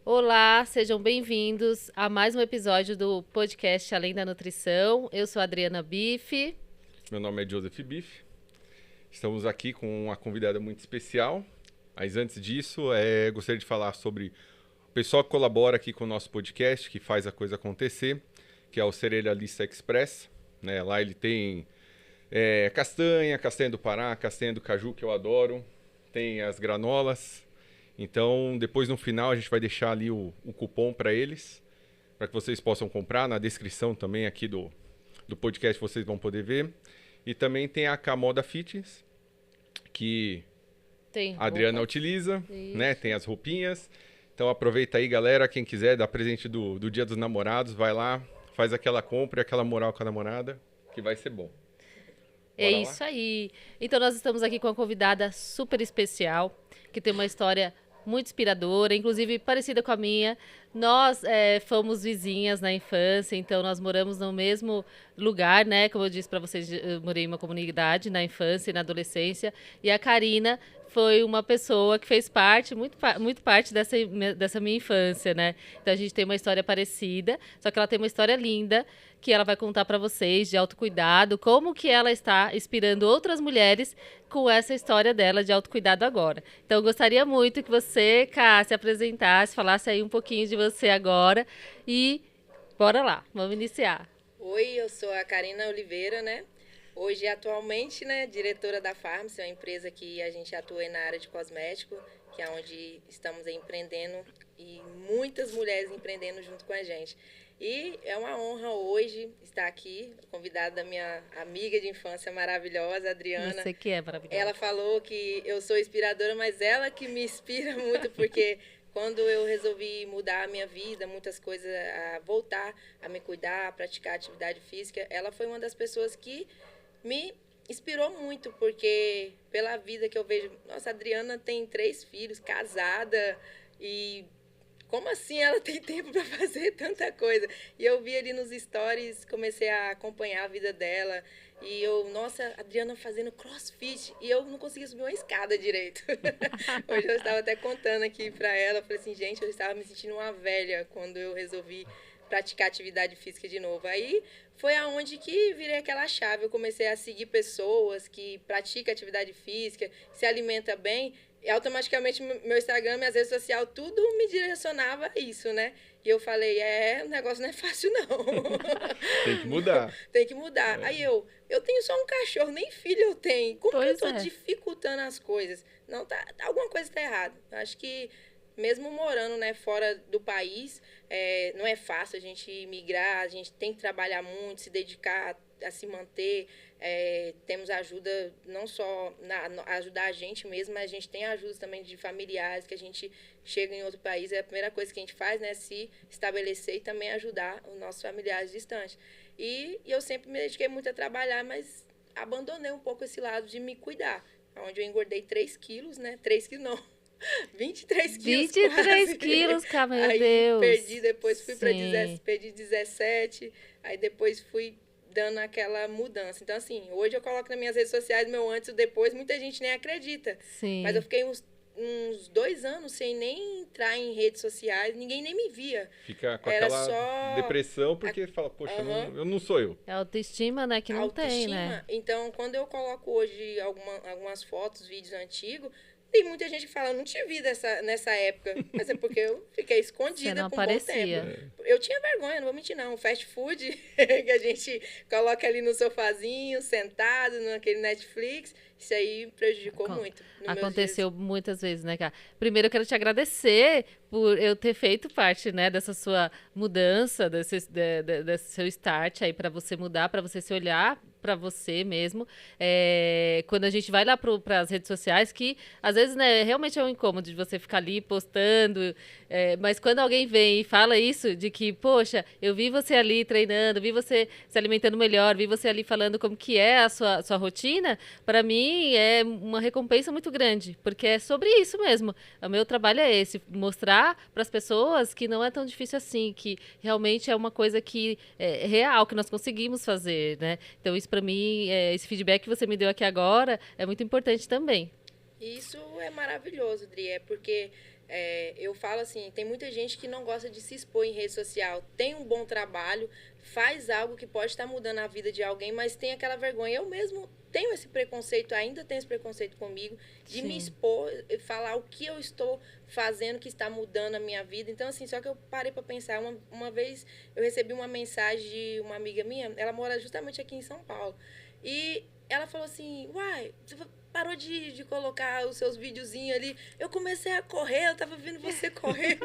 Olá, sejam bem-vindos a mais um episódio do podcast Além da Nutrição. Eu sou a Adriana Bife. Meu nome é Joseph Bife. Estamos aqui com uma convidada muito especial. Mas antes disso, gostaria de falar sobre o pessoal que colabora aqui com o nosso podcast, que faz a coisa acontecer, que é o Cerealista Express. Né? Lá ele tem castanha do Pará, castanha do caju, que eu adoro. Tem as granolas. Então, depois no final, a gente vai deixar ali o cupom para eles, para que vocês possam comprar. Na descrição também aqui do podcast vocês vão poder ver. E também tem a Camoda Fitness, que Tem a Adriana roupas. utiliza, Isso. né? Tem as roupinhas. Então aproveita aí, galera. Quem quiser dar presente do Dia dos Namorados, vai lá, faz aquela compra e aquela moral com a namorada, que vai ser bom. É Bora lá? isso aí. Então nós estamos aqui com uma convidada super especial, que tem uma história muito inspiradora, inclusive parecida com a minha. Nós fomos vizinhas na infância, então nós moramos no mesmo lugar, né? Como eu disse para vocês, eu morei em uma comunidade na infância e na adolescência. E a Karina foi uma pessoa que fez parte, muito parte dessa minha infância, né? Então a gente tem uma história parecida, só que ela tem uma história linda que ela vai contar para vocês de autocuidado, como que ela está inspirando outras mulheres com essa história dela de autocuidado agora. Então eu gostaria muito que você, Ká, se apresentasse, falasse aí um pouquinho de você agora e bora lá, vamos iniciar. Oi, eu sou a Karina Oliveira, né? Hoje, atualmente, né, diretora da Farmacy, uma empresa que a gente atua aí na área de cosmético, que é onde estamos aí empreendendo e muitas mulheres empreendendo junto com a gente. E é uma honra hoje estar aqui, convidada da minha amiga de infância maravilhosa, Adriana. Você que é maravilhosa. Ela falou que eu sou inspiradora, mas ela que me inspira muito, porque quando eu resolvi mudar a minha vida, muitas coisas, a voltar a me cuidar, a praticar atividade física, ela foi uma das pessoas que me inspirou muito, porque pela vida que eu vejo, nossa, a Adriana tem 3 filhos, casada, e como assim ela tem tempo para fazer tanta coisa? E eu vi ali nos stories, comecei a acompanhar a vida dela. E eu, nossa, a Adriana fazendo crossfit. E eu não conseguia subir uma escada direito. Hoje eu estava até contando aqui para ela. Eu falei assim, gente, eu estava me sentindo uma velha quando eu resolvi praticar atividade física de novo. Aí foi aonde que virei aquela chave. Eu comecei a seguir pessoas que praticam atividade física, se alimenta bem. E automaticamente meu Instagram, minhas redes sociais, tudo me direcionava a isso, né? E eu falei, o negócio não é fácil, não. Tem que mudar. Tem que mudar. Aí eu tenho só um cachorro, nem filho eu tenho. Como que eu tô dificultando as coisas? Não, alguma coisa tá errada. Acho que mesmo morando, né, fora do país, não é fácil a gente migrar, a gente tem que trabalhar muito, se dedicar a se manter. Temos ajuda não só ajudar a gente mesmo, mas a gente tem ajuda também de familiares, que a gente chega em outro país, a primeira coisa que a gente faz, né, é se estabelecer e também ajudar os nossos familiares distantes. E eu sempre me dediquei muito a trabalhar, mas abandonei um pouco esse lado de me cuidar, onde eu engordei 3 quilos, né, 3 quilos não, 23 quilos 23 quase. quilos, cara, meu aí Deus. Perdi, depois fui para Sim. perdi 17, aí depois fui dando aquela mudança. Então, assim, hoje eu coloco nas minhas redes sociais meu antes e depois, muita gente nem acredita. Sim. Mas eu fiquei uns 2 anos sem nem entrar em redes sociais, ninguém nem me via. Fica com Era aquela só depressão, porque fala, poxa, eu não sou eu. É autoestima, né, que não tem, né? Então, quando eu coloco hoje algumas fotos, vídeos antigos, tem muita gente que fala, não te vi nessa época. Mas é porque eu fiquei escondida Você não por um bom aparecia. tempo. Eu tinha vergonha, não vou mentir não. O fast food, que a gente coloca ali no sofazinho, sentado, naquele Netflix, isso aí prejudicou muito. Aconteceu muitas vezes, né, cara? Primeiro eu quero te agradecer por eu ter feito parte, né, dessa sua mudança, desse seu start aí para você mudar, para você se olhar para você mesmo. Quando a gente vai lá para as redes sociais, que às vezes, né, realmente é um incômodo de você ficar ali postando, mas quando alguém vem e fala isso, de que, poxa, eu vi você ali treinando, vi você se alimentando melhor, vi você ali falando como que é a sua rotina, para mim é uma recompensa muito grande, porque é sobre isso mesmo. O meu trabalho é esse, mostrar para as pessoas que não é tão difícil assim, que realmente é uma coisa que é real, que nós conseguimos fazer, né? Então isso para mim, esse feedback que você me deu aqui agora é muito importante também. E isso é maravilhoso, Dri, porque eu falo assim, tem muita gente que não gosta de se expor em rede social, tem um bom trabalho, faz algo que pode estar mudando a vida de alguém, mas tem aquela vergonha. Eu mesmo tenho esse preconceito, ainda tenho esse preconceito comigo, de me expor e falar o que eu estou fazendo que está mudando a minha vida. Então, assim, só que eu parei para pensar. Uma vez eu recebi uma mensagem de uma amiga minha, ela mora justamente aqui em São Paulo, e ela falou assim, uai, você parou de colocar os seus videozinhos ali. Eu comecei a correr, eu tava vendo você correndo.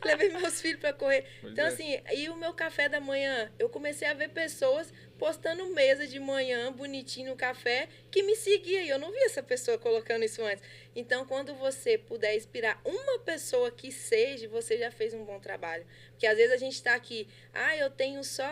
Levei meus filhos para correr. Então, assim, e o meu café da manhã, eu comecei a ver pessoas postando mesa de manhã, bonitinho no café, que me seguia. E eu não vi essa pessoa colocando isso antes. Então, quando você puder inspirar uma pessoa que seja, você já fez um bom trabalho. Porque às vezes a gente está aqui, eu tenho só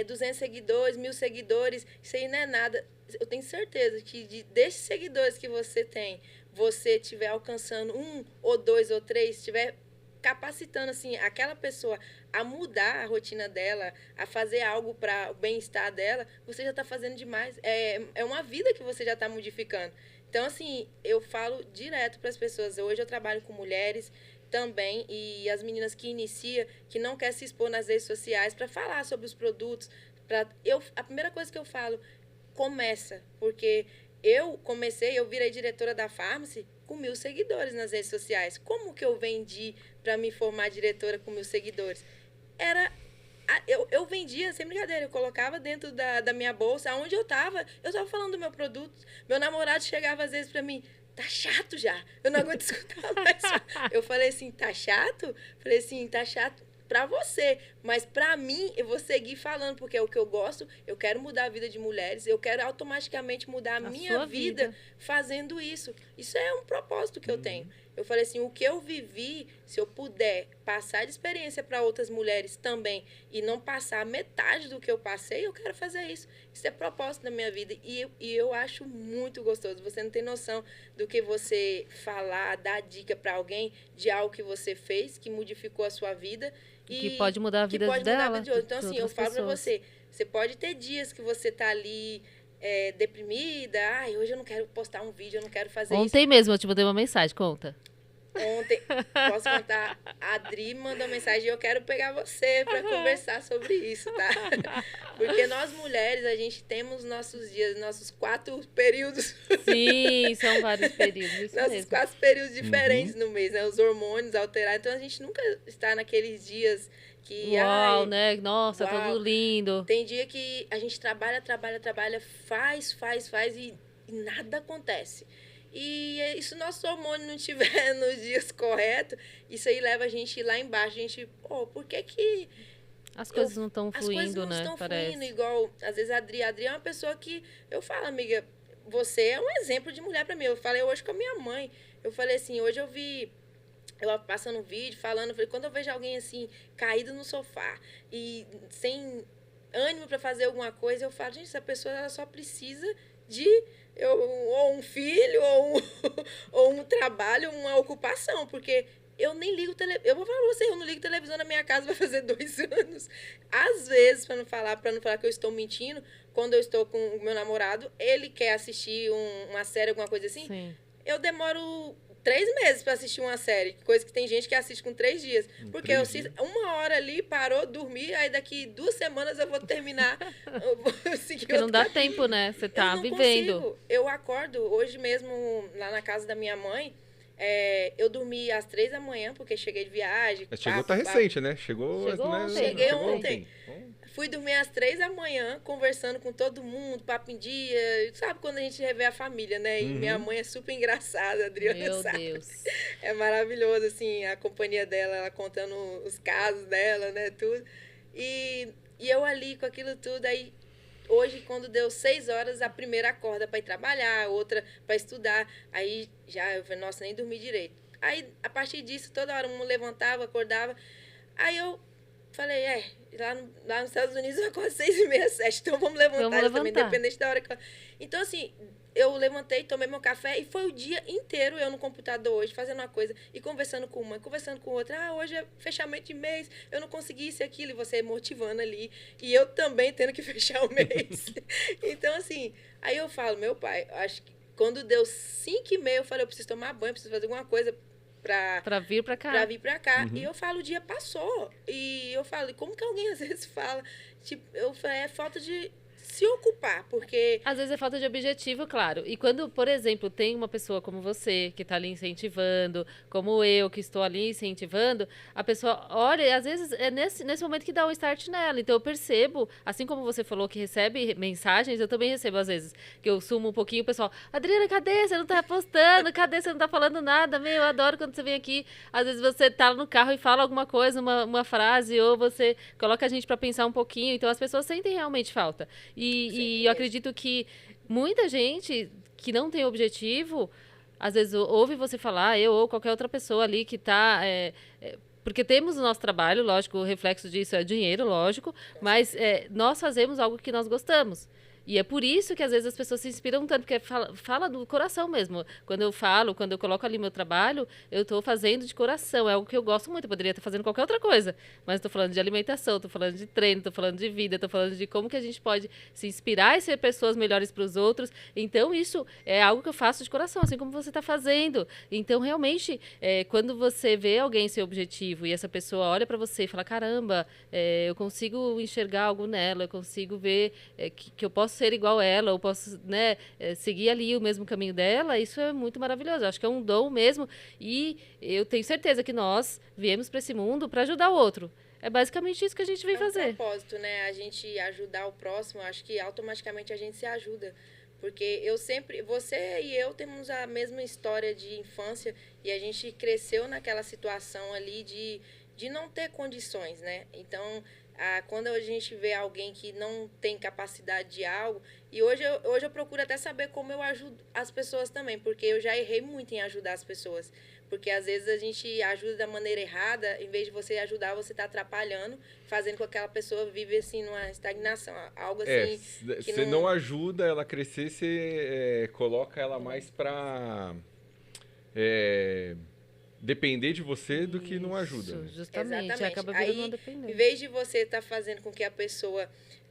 200 seguidores, 1000 seguidores, isso aí não é nada. Eu tenho certeza que desses seguidores que você tem, você estiver alcançando 1 ou 2 ou 3, estiver capacitando assim aquela pessoa a mudar a rotina dela, a fazer algo para o bem-estar dela, você já está fazendo demais. É uma vida que você já está modificando. Então, assim, eu falo direto para as pessoas. Hoje eu trabalho com mulheres também, e as meninas que iniciam, que não querem se expor nas redes sociais para falar sobre os produtos. A primeira coisa que eu falo, começa, porque eu virei diretora da Farmácia com 1000 seguidores nas redes sociais. Como que eu vendi para me formar diretora com 1000 seguidores? Eu vendia, sem brincadeira, eu colocava dentro da minha bolsa, aonde eu estava falando do meu produto. Meu namorado chegava às vezes para mim, tá chato já, eu não aguento escutar mais. Eu falei assim, tá chato? Falei assim, tá chato para você, mas para mim eu vou seguir falando, porque é o que eu gosto, eu quero mudar a vida de mulheres, eu quero automaticamente mudar a minha vida fazendo isso. Isso é um propósito que eu tenho. Eu falei assim, o que eu vivi, se eu puder passar de experiência para outras mulheres também e não passar metade do que eu passei, eu quero fazer isso. Isso é propósito da minha vida e eu acho muito gostoso. Você não tem noção do que você falar, dar dica para alguém de algo que você fez, que modificou a sua vida. E que pode mudar a vida dela. Então, assim, eu falo para você, você pode ter dias que você tá ali deprimida, hoje eu não quero postar um vídeo, eu não quero fazer isso. Ontem mesmo eu te mandei uma mensagem, conta. Ontem, posso contar, a Adri mandou mensagem e eu quero pegar você para conversar sobre isso, tá? Porque nós mulheres, a gente temos nossos dias, nossos 4 períodos. Sim, são vários períodos, isso nossos mesmo. 4 períodos diferentes no mês, né? Os hormônios alterados, então a gente nunca está naqueles dias que... Uau, né? Nossa, uau, tudo lindo. Tem dia que a gente trabalha, faz e nada acontece. E se nosso hormônio não estiver nos dias corretos, isso aí leva a gente lá embaixo. A gente, por que as coisas não estão fluindo, né? As coisas não estão fluindo, igual, às vezes a Adri é uma pessoa que eu falo, amiga, você é um exemplo de mulher para mim. Eu falei hoje com a minha mãe, eu falei assim, hoje eu vi ela passando um vídeo, falando, eu falei, quando eu vejo alguém assim, caído no sofá e sem ânimo para fazer alguma coisa, eu falo, gente, essa pessoa ela só precisa de ou um filho, ou um trabalho, uma ocupação, porque eu nem ligo televisão. Eu vou falar pra você, eu não ligo televisão na minha casa, vai fazer 2 anos. Às vezes, para não falar que eu estou mentindo, quando eu estou com o meu namorado, ele quer assistir uma série, alguma coisa assim, sim, eu demoro 3 meses para assistir uma série, coisa que tem gente que assiste com 3 dias. Porque eu assisto 1 hora ali, parou, dormi, aí daqui 2 semanas eu vou terminar. Eu vou seguir. Porque não dá tempo, né? Você tá vivendo. Consigo. Eu acordo, hoje mesmo, lá na casa da minha mãe, eu dormi às 3 da manhã, porque cheguei de viagem. Mas chegou, tá recente, né? Chegou ontem. Cheguei ontem. Fui dormir às 3 da manhã, conversando com todo mundo, papo em dia. Sabe quando a gente revê a família, né? E minha mãe é super engraçada, a Adriana Meu sabe. Deus. É maravilhoso, assim, a companhia dela, ela contando os casos dela, né? Tudo. E eu ali com aquilo tudo, aí... Hoje, quando deu 6 horas, a primeira acorda para ir trabalhar, a outra para estudar. Aí eu falei, nossa, nem dormi direito. Aí, a partir disso, toda hora um levantava, acordava. Aí eu falei, lá nos Estados Unidos eu acordo 6h30, 7, então vamos levantar também, independente da hora que eu... Então, assim, eu levantei, tomei meu café e foi o dia inteiro eu no computador hoje, fazendo uma coisa e conversando com uma, conversando com outra. Hoje é fechamento de mês, eu não consegui isso e aquilo, e você motivando ali. E eu também tendo que fechar o mês. Então, assim, aí eu falo, meu pai, acho que Quando deu 5h30, eu falei, eu preciso tomar banho, preciso fazer alguma coisa Pra vir pra cá. Pra vir pra cá. E eu falo, o dia passou. E eu falo, como que alguém às vezes fala? Tipo, eu falei, é falta de se ocupar, porque... Às vezes é falta de objetivo, claro. E quando, por exemplo, tem uma pessoa como você, que está ali incentivando, como eu, que estou ali incentivando, a pessoa olha e às vezes é nesse momento que dá um start nela. Então eu percebo, assim como você falou que recebe mensagens, eu também recebo às vezes, que eu sumo um pouquinho, o pessoal, Adriana, cadê? Você não tá postando? Cadê? Você não tá falando nada? Meu, eu adoro quando você vem aqui. Às vezes você tá no carro e fala alguma coisa, uma frase, ou você coloca a gente para pensar um pouquinho. Então as pessoas sentem realmente falta. E eu acredito que muita gente que não tem objetivo, às vezes ouve você falar, eu ou qualquer outra pessoa ali que está... porque temos o nosso trabalho, lógico, o reflexo disso é dinheiro, lógico, mas nós fazemos algo que nós gostamos. E é por isso que às vezes as pessoas se inspiram tanto, porque fala do coração mesmo. Quando eu coloco ali meu trabalho, eu estou fazendo de coração. É algo que eu gosto muito. Eu poderia estar fazendo qualquer outra coisa. Mas estou falando de alimentação, estou falando de treino, estou falando de vida, estou falando de como que a gente pode se inspirar e ser pessoas melhores para os outros. Então, isso é algo que eu faço de coração, assim como você está fazendo. Então, realmente, quando você vê alguém seu objetivo e essa pessoa olha para você e fala, caramba, eu consigo enxergar algo nela, eu consigo ver que eu posso ser igual ela, ou posso, né, seguir ali o mesmo caminho dela, isso é muito maravilhoso. Eu acho que é um dom mesmo, e eu tenho certeza que nós viemos para esse mundo para ajudar o outro. É basicamente isso que a gente vem fazer. É um propósito, né? A gente ajudar o próximo, acho que automaticamente a gente se ajuda. Porque você e eu temos a mesma história de infância e a gente cresceu naquela situação ali de não ter condições, né? Então, quando a gente vê alguém que não tem capacidade de algo, e hoje eu procuro até saber como eu ajudo as pessoas também, porque eu já errei muito em ajudar as pessoas. Porque às vezes a gente ajuda da maneira errada, em vez de você ajudar, você está atrapalhando, fazendo com que aquela pessoa vive assim numa estagnação, algo assim. Você não ajuda ela a crescer, você coloca ela mais para depender de você do que não ajuda. Isso, justamente. Exatamente. Acaba virando uma dependência. Em vez de você estar fazendo com que a pessoa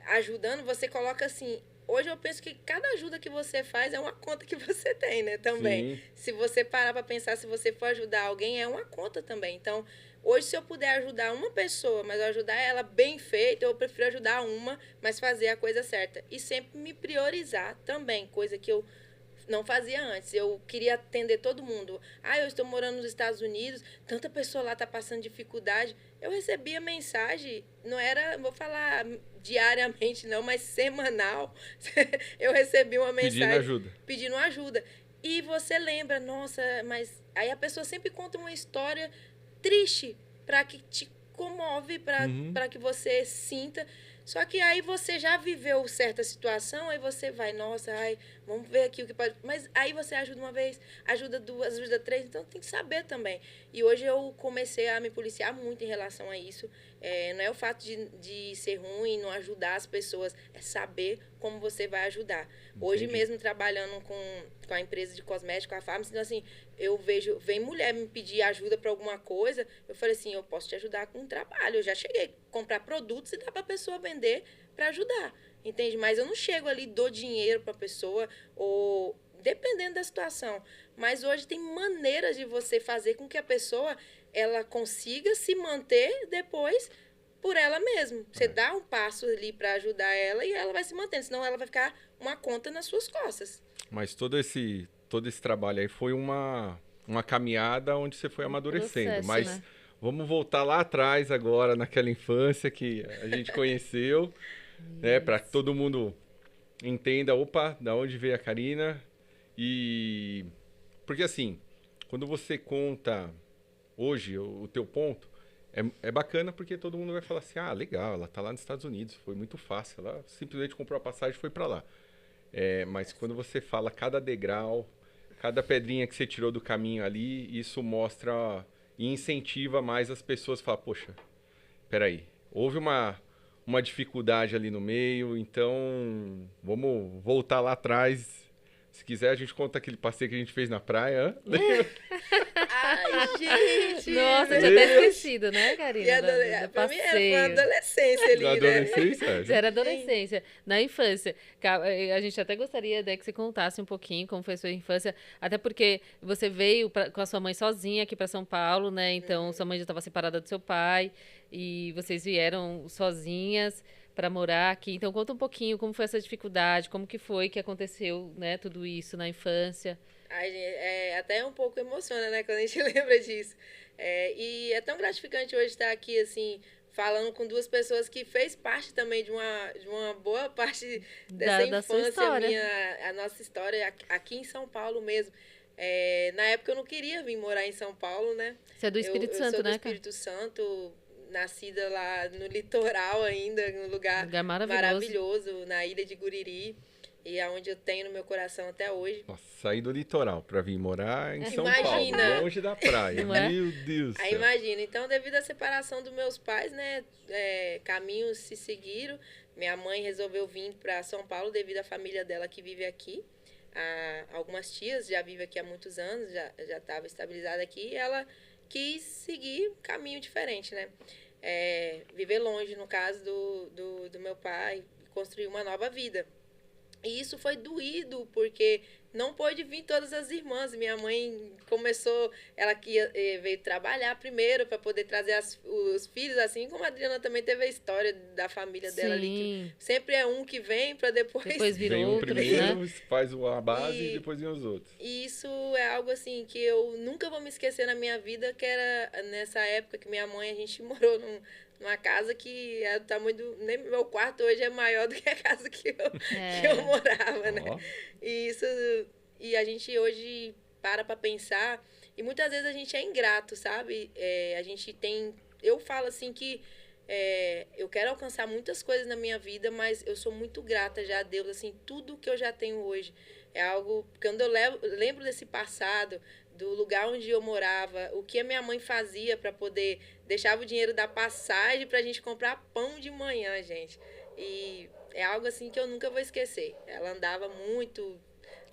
ajudando, você coloca assim. Hoje eu penso que cada ajuda que você faz é uma conta que você tem, né? Também. Sim. Se você parar para pensar, se você for ajudar alguém, é uma conta também. Então, hoje, se eu puder ajudar uma pessoa, mas ajudar ela bem feita, eu prefiro ajudar uma, mas fazer a coisa certa. E sempre me priorizar também, coisa que eu não fazia antes. Eu queria atender todo mundo. Eu estou morando nos Estados Unidos, tanta pessoa lá está passando dificuldade. Eu recebia mensagem, não era, vou falar diariamente não, mas semanal. Eu recebi uma mensagem pedindo ajuda. E você lembra, nossa, mas aí a pessoa sempre conta uma história triste para que te comove, para que você sinta. Só que aí você já viveu certa situação, aí você vai, nossa, vamos ver aqui o que pode... Mas aí você ajuda uma vez, ajuda duas, ajuda três, então tem que saber também. E hoje eu comecei a me policiar muito em relação a isso. Não é o fato de ser ruim, não ajudar as pessoas, é saber como você vai ajudar. Hoje mesmo, trabalhando com a empresa de cosméticos, a Farms, então assim, eu vejo, vem mulher me pedir ajuda para alguma coisa, eu falei assim, eu posso te ajudar com um trabalho. Eu já cheguei a comprar produtos e dá para a pessoa vender para ajudar, entende? Mas eu não chego ali, dou dinheiro para a pessoa, ou dependendo da situação. Mas hoje tem maneiras de você fazer com que a pessoa ela consiga se manter depois por ela mesma. Você dá um passo ali para ajudar ela e ela vai se mantendo, senão ela vai ficar uma conta nas suas costas. Mas todo esse trabalho aí foi uma caminhada onde você foi amadurecendo. Processo, mas né? Vamos voltar lá atrás agora, naquela infância que a gente conheceu, né, para que todo mundo entenda, opa, da onde veio a Karina. E porque assim, quando você conta hoje o teu ponto, é bacana porque todo mundo vai falar assim, legal, ela tá lá nos Estados Unidos, foi muito fácil, ela simplesmente comprou a passagem e foi para lá. Mas quando você fala cada degrau, cada pedrinha que você tirou do caminho ali, isso mostra e incentiva mais as pessoas a falar, poxa, peraí, houve uma dificuldade ali no meio, então vamos voltar lá atrás. Se quiser, a gente conta aquele passeio que a gente fez na praia. Ai, gente. Nossa, eu tinha até esquecido, né, Karina? Pra mim foi passeio. adolescência ali, Na né? adolescência? Já era adolescência. Na infância. A gente até gostaria, né, que você contasse um pouquinho como foi a sua infância. Até porque você veio com a sua mãe sozinha aqui para São Paulo, né? Então, sua mãe já estava separada do seu pai. E vocês vieram sozinhas para morar aqui. Então, conta um pouquinho como foi essa dificuldade, como que foi que aconteceu, né, tudo isso na infância. Ai, gente, até um pouco emociona, né, quando a gente lembra disso. E é tão gratificante hoje estar aqui, assim, falando com duas pessoas que fez parte também de uma boa parte dessa Da sua infância história. minha, a nossa história aqui em São Paulo mesmo. Na época eu não queria vir morar em São Paulo, né? Você é do Espírito Eu Santo, sou do né, cara? Espírito Santo, nascida lá no litoral ainda, num lugar Lugar maravilhoso. maravilhoso, na ilha de Guriri, e é onde eu tenho no meu coração até hoje. Nossa, sair do litoral pra vir morar em São Imagina. Paulo, longe da praia. Não é? Meu Deus do Aí céu. imagina, então devido à separação dos meus pais, né, caminhos se seguiram. Minha mãe resolveu vir para São Paulo devido à família dela que vive aqui. Algumas tias já vivem aqui há muitos anos, já estava estabilizada aqui, e ela quis seguir um caminho diferente, né? Viver longe, no caso do meu pai, construir uma nova vida. E isso foi doído, porque não pôde vir todas as irmãs. Minha mãe começou, ela veio trabalhar primeiro para poder trazer os filhos, assim como a Adriana também teve a história da família dela ali. Sim. Que sempre é um que vem para Depois vira Vem um outros, primeiro, né? faz a base e depois vem os outros. E isso é algo assim que eu nunca vou me esquecer na minha vida, que era nessa época que minha mãe, a gente morou numa casa que é do tamanho do... Nem meu quarto hoje é maior do que a casa que eu morava, né? Ó. E a gente hoje para pensar, e muitas vezes a gente é ingrato, sabe? A gente tem... Eu falo assim que eu quero alcançar muitas coisas na minha vida, mas eu sou muito grata já a Deus, assim, tudo que eu já tenho hoje. É algo... Quando eu lembro desse passado, do lugar onde eu morava, o que a minha mãe fazia para poder... Deixava o dinheiro da passagem pra gente comprar pão de manhã, gente. E é algo assim que eu nunca vou esquecer. Ela andava muito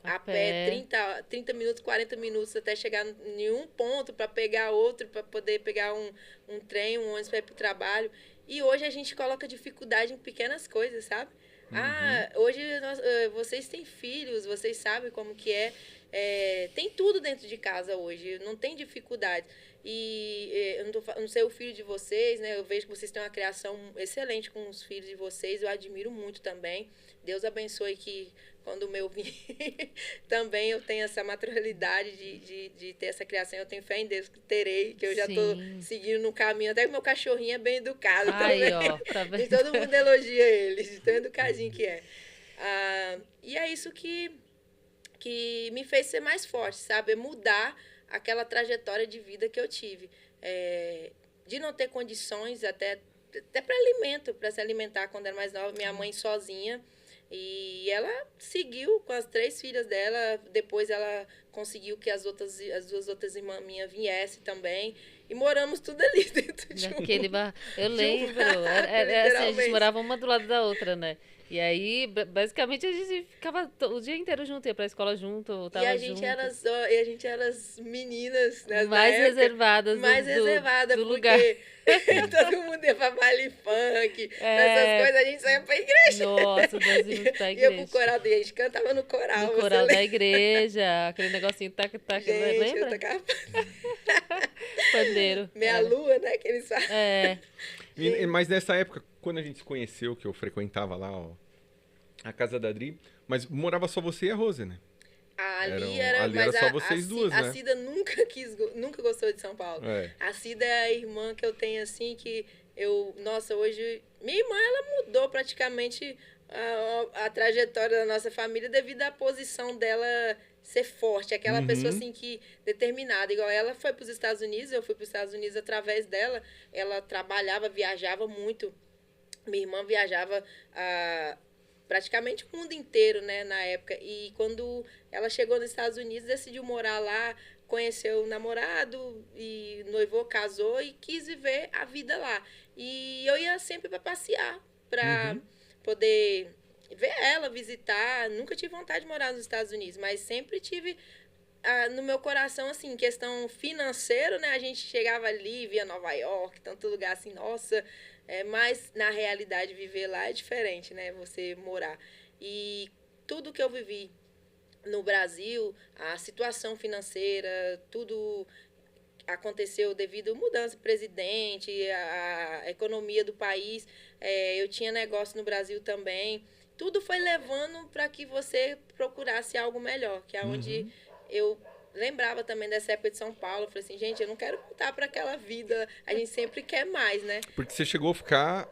a pé 30 minutos, 40 minutos até chegar em um ponto para pegar outro, para poder pegar um trem, um ônibus para ir pro trabalho. E hoje a gente coloca dificuldade em pequenas coisas, sabe? Hoje vocês têm filhos, vocês sabem como que é. Tem tudo dentro de casa hoje, não tem dificuldade. E eu não sei o filho de vocês, né? Eu vejo que vocês têm uma criação excelente com os filhos de vocês, eu admiro muito também. Deus abençoe que quando o meu vir também eu tenho essa naturalidade de ter essa criação. Eu tenho fé em Deus que terei, que eu já estou seguindo no caminho. Até que o meu cachorrinho é bem educado também. Ó, tá vendo? E todo mundo elogia ele, de tão educadinho que é. E é isso que me fez ser mais forte, sabe? Mudar aquela trajetória de vida que eu tive. De não ter condições até para alimento, para se alimentar quando era mais nova. Minha mãe sozinha. E ela seguiu com as 3 filhas dela. Depois ela conseguiu que as 2 outras irmãs minhas viessem também. E moramos tudo ali dentro de Eu lembro. Assim, a gente morava uma do lado da outra, né? E aí, basicamente, a gente ficava o dia inteiro junto, ia pra escola junto, tava e a gente era as meninas, né, mais reservadas do lugar. Todo mundo ia pra baile funk, essas coisas, a gente saía pra igreja. Nossa, nós íamos pra igreja. Ia pro coral, a gente cantava no coral. No coral da igreja, aquele negocinho tac-tac, lembra? Eu tocava Pandeiro. Meia-lua, né, que eles falam. Mas nessa época, quando a gente se conheceu, que eu frequentava lá a casa da Adri, mas morava só você e a Rose, né? Ali era só vocês duas, né? A Cida nunca gostou de São Paulo. A Cida é a irmã que eu tenho, assim, que nossa, hoje... Minha irmã, ela mudou praticamente a trajetória da nossa família devido à posição dela ser forte. Aquela pessoa, assim, que determinada. Igual ela foi para os Estados Unidos, eu fui para os Estados Unidos através dela. Ela trabalhava, viajava muito. Minha irmã viajava praticamente o mundo inteiro, né, na época. E quando ela chegou nos Estados Unidos, decidiu morar lá, conheceu o namorado, e noivou, casou e quis viver a vida lá. E eu ia sempre para passear, para poder ver ela, visitar. Nunca tive vontade de morar nos Estados Unidos, mas sempre tive no meu coração, assim, questão financeira, né? A gente chegava ali, via Nova York, tanto lugar assim, nossa. Mas, na realidade, viver lá é diferente, né? Você morar. E tudo que eu vivi no Brasil, a situação financeira, tudo aconteceu devido à mudança de presidente, a economia do país. Eu tinha negócio no Brasil também. Tudo foi levando para que você procurasse algo melhor, que é onde eu lembrava também dessa época de São Paulo. Eu falei assim, gente, eu não quero voltar para aquela vida. A gente sempre quer mais, né? Porque você chegou a ficar.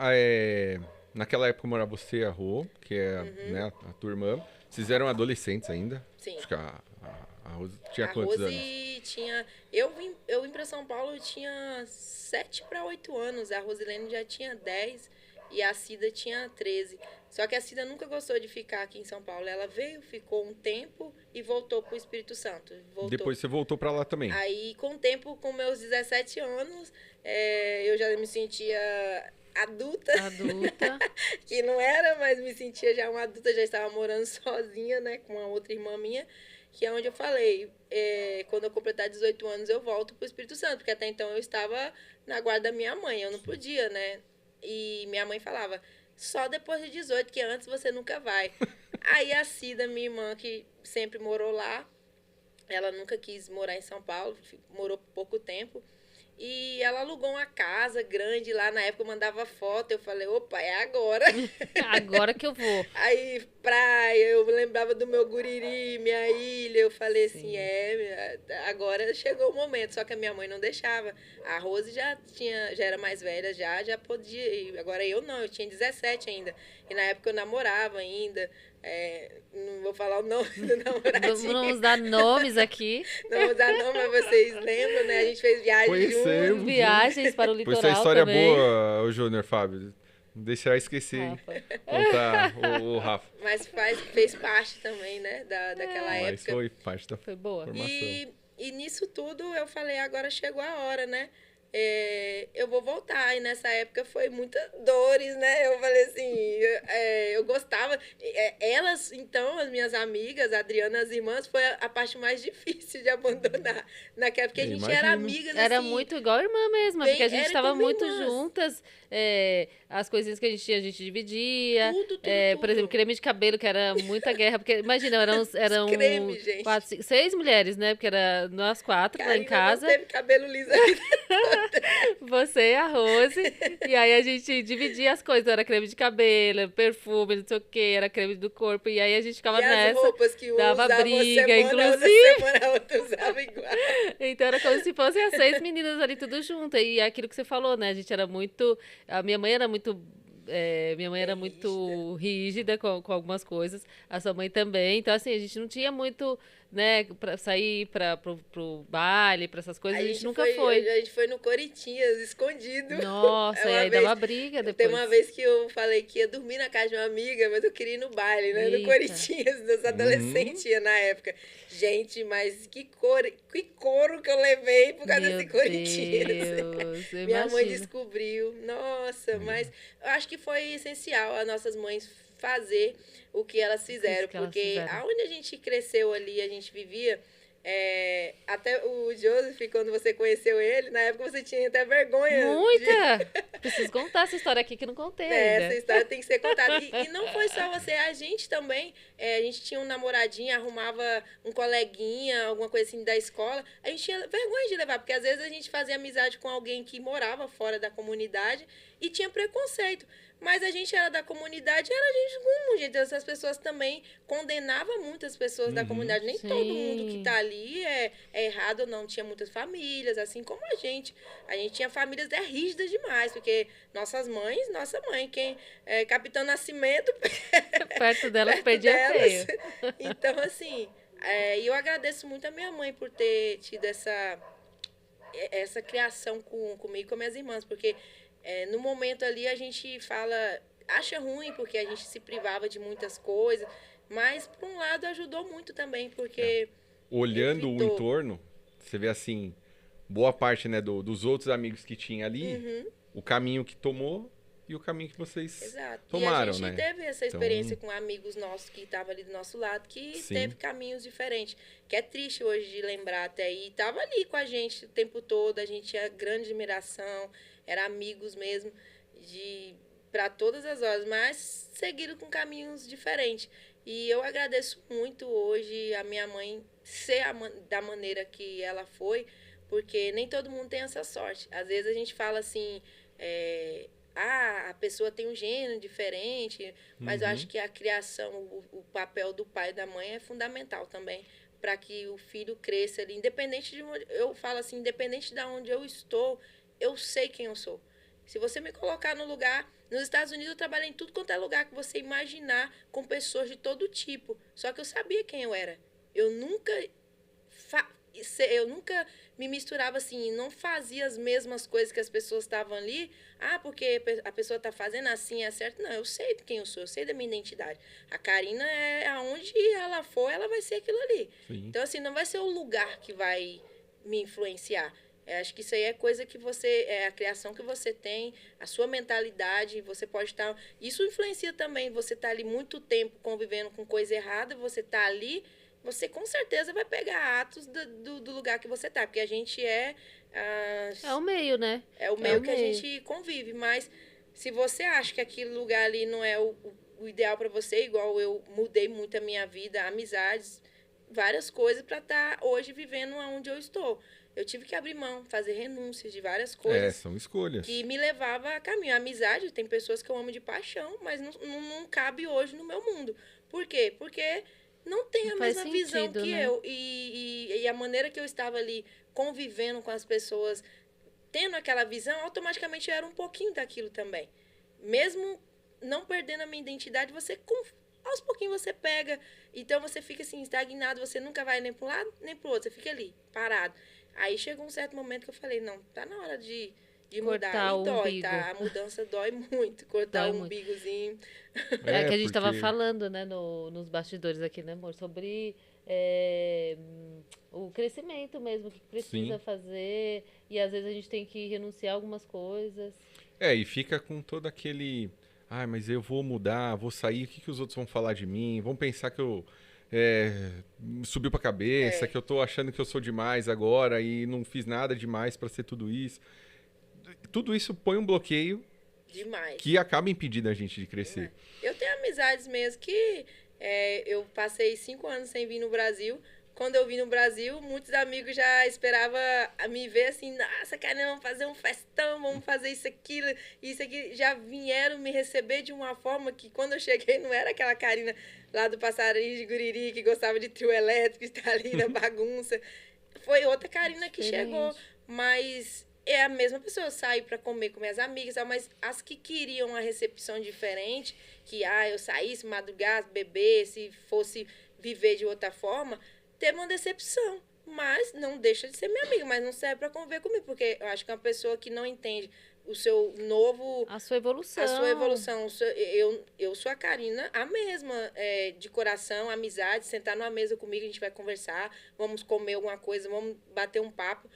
Naquela época morava você e a Rô, que é né, a tua irmã. Vocês eram adolescentes ainda? Sim. Acho que a Rose tinha A quantos Rose anos? tinha. Eu vim para São Paulo, eu tinha 7 para 8 anos. A Rosilene já tinha 10 e a Cida tinha 13. Só que a Cida nunca gostou de ficar aqui em São Paulo. Ela veio, ficou um tempo e voltou para o Espírito Santo. Depois você voltou para lá também. Aí, com o tempo, com meus 17 anos, eu já me sentia adulta. Que não era, mas me sentia já uma adulta, já estava morando sozinha, né, com uma outra irmã minha, que é onde eu falei, quando eu completar 18 anos eu volto pro Espírito Santo, porque até então eu estava na guarda da minha mãe, eu não podia, né, e minha mãe falava, só depois de 18, que antes você nunca vai. Aí a Cida, minha irmã, que sempre morou lá, ela nunca quis morar em São Paulo, morou pouco tempo. E ela alugou uma casa grande lá, na época eu mandava foto, eu falei, opa, é agora. Agora que eu vou. Aí, praia, eu lembrava do meu Guriri, minha ilha, eu falei Sim. assim, agora chegou o momento, só que a minha mãe não deixava. A Rose já era mais velha, já podia ir. Agora eu não, eu tinha 17 ainda. E na época eu namorava ainda. Não vou falar o nome do namoradinho. Não vamos dar nomes aqui. Não vou dar nome, mas vocês lembram, né? A gente fez viagem juntos. Viagens para o litoral também. Foi essa história também. boa, o Júnior, Fábio. Não deixará esquecer, contar o Rafa. Mas fez parte também, né, daquela época. Mas foi parte da formação. E nisso tudo eu falei, agora chegou a hora, né? Eu vou voltar. E nessa época foi muitas dores, né? Eu falei assim, eu gostava. Elas, então, as minhas amigas, a Adriana, as irmãs, foi a parte mais difícil de abandonar. Naquela, porque a gente era amigas, assim. Era muito igual irmã mesmo, porque a gente estava muito irmãs. juntas. As coisinhas que a gente tinha, a gente dividia. Tudo. Por exemplo, creme de cabelo, que era muita guerra. Porque, imagina, eram creme, gente. 6 mulheres, né? Porque era nós 4 lá em casa. Não teve cabelo liso ainda. Você e a Rose. E aí a gente dividia as coisas. Era creme de cabelo, perfume, não sei o que, era creme do corpo. E aí a gente ficava nessa. As roupas que dava usava inclusive. Outra semana a outra usava igual. Então era como se fossem as 6 meninas ali tudo junto. E aquilo que você falou, né? A gente era muito. A minha mãe era muito. Minha mãe era muito rígida com algumas coisas, a sua mãe também. Então, assim, a gente não tinha muito, né, pra sair pro baile, pra essas coisas, a gente nunca foi. A gente foi no Coritias, escondido. Nossa, e aí dava briga depois. Tem uma vez que eu falei que ia dormir na casa de uma amiga, mas eu queria ir no baile, né? No Coritias, dos adolescentes na época. Gente, mas que couro que eu levei por causa desse Coritias. Minha mãe descobriu. Nossa, mas eu acho que foi essencial as nossas mães fazer o que elas fizeram, porque aonde a gente cresceu ali, a gente vivia, até o Joseph, quando você conheceu ele, na época você tinha até vergonha. Muita! Preciso contar essa história aqui que não contei ainda. Essa história tem que ser contada. E não foi só você, a gente também, a gente tinha um namoradinho, arrumava um coleguinha, alguma coisa assim da escola, a gente tinha vergonha de levar, porque às vezes a gente fazia amizade com alguém que morava fora da comunidade e tinha preconceito. Mas a gente era da comunidade, era gente comum, gente. Essas pessoas também condenavam muitas pessoas da comunidade. Nem todo mundo que tá ali é errado ou não. Tinha muitas famílias, assim como a gente. A gente tinha famílias rígidas demais, porque nossa mãe, quem Capitão Nascimento... perto delas, perdia feio. Então, assim, eu agradeço muito a minha mãe por ter tido essa criação comigo e com minhas irmãs, porque... no momento ali a gente acha ruim porque a gente se privava de muitas coisas, mas por um lado ajudou muito também, porque... Olhando o entorno, você vê assim, boa parte, né, dos outros amigos que tinha ali, o caminho que tomou e o caminho que vocês Exato. tomaram, E a gente né? teve essa experiência com amigos nossos que estavam ali do nosso lado, que Sim. teve caminhos diferentes. Que é triste hoje de lembrar até. E tava ali com a gente o tempo todo, a gente tinha grande admiração, era amigos mesmo, para todas as horas, mas seguiram com caminhos diferentes. E eu agradeço muito hoje a minha mãe ser da maneira que ela foi, porque nem todo mundo tem essa sorte. Às vezes a gente fala assim, a pessoa tem um gênero diferente, mas eu acho que a criação, o papel do pai e da mãe é fundamental também, para que o filho cresça ali, independente de onde, eu falo assim, independente de onde eu estou, eu sei quem eu sou. Se você me colocar no lugar, nos Estados Unidos eu trabalhei em tudo quanto é lugar que você imaginar, com pessoas de todo tipo, só que eu sabia quem eu era. Eu nunca me misturava assim, não fazia as mesmas coisas que as pessoas estavam ali. Porque a pessoa está fazendo assim, é certo. Não, eu sei de quem eu sou, eu sei da minha identidade. A Karina, aonde ela for, ela vai ser aquilo ali. Sim. Então, assim, não vai ser o lugar que vai me influenciar. Acho que isso aí é coisa que é a criação que você tem, a sua mentalidade, você pode estar... Isso influencia também, você tá ali muito tempo convivendo com coisa errada, você tá ali... Você com certeza vai pegar atos do lugar que você tá, porque a gente É o meio, né? É o meio que a gente convive, mas se você acha que aquele lugar ali não é o ideal para você, igual eu mudei muito a minha vida, amizades, várias coisas para estar hoje vivendo onde eu estou. Eu tive que abrir mão, fazer renúncias de várias coisas. São escolhas. Que me levava a caminho. A amizade, tem pessoas que eu amo de paixão, mas não cabe hoje no meu mundo. Por quê? Porque não tem a mesma visão que eu. E a maneira que eu estava ali convivendo com as pessoas, tendo aquela visão, automaticamente eu era um pouquinho daquilo também. Mesmo não perdendo a minha identidade, aos pouquinhos você pega. Então você fica assim, estagnado, você nunca vai nem para um lado, nem para o outro. Você fica ali, parado. Aí chegou um certo momento que eu falei, não, tá na hora de mudar. E dói, tá? A mudança dói muito. Cortar o umbigozinho. É que a gente tava falando, né, nos bastidores aqui, né, amor? Sobre o crescimento mesmo, que precisa fazer. E às vezes a gente tem que renunciar a algumas coisas. E fica com todo aquele... mas eu vou mudar, vou sair, o que os outros vão falar de mim? Vão pensar que eu... subiu pra cabeça, que eu tô achando que eu sou demais agora e não fiz nada demais pra ser tudo isso. Tudo isso põe um bloqueio demais, que acaba impedindo a gente de crescer. Eu tenho amizades mesmo que eu passei 5 anos sem vir no Brasil. Quando eu vim no Brasil, muitos amigos já esperavam me ver assim, nossa, cara, vamos fazer um festão, vamos fazer isso, aquilo, isso aqui. Já vieram me receber de uma forma que quando eu cheguei não era aquela Karina lá do Passarinho de Guriri, que gostava de trio elétrico, estar ali na bagunça. Foi outra Karina que chegou, mas é a mesma pessoa. Eu saí para comer com minhas amigas, mas as que queriam uma recepção diferente, que eu saísse, madrugasse, bebesse, fosse viver de outra forma, teve uma decepção. Mas não deixa de ser minha amiga, mas não serve para conviver comigo, porque eu acho que é uma pessoa que não entende o seu novo... A sua evolução. A sua evolução. Eu sou a Karina, a mesma, de coração, amizade, sentar numa mesa comigo, a gente vai conversar, vamos comer alguma coisa, vamos bater um papo.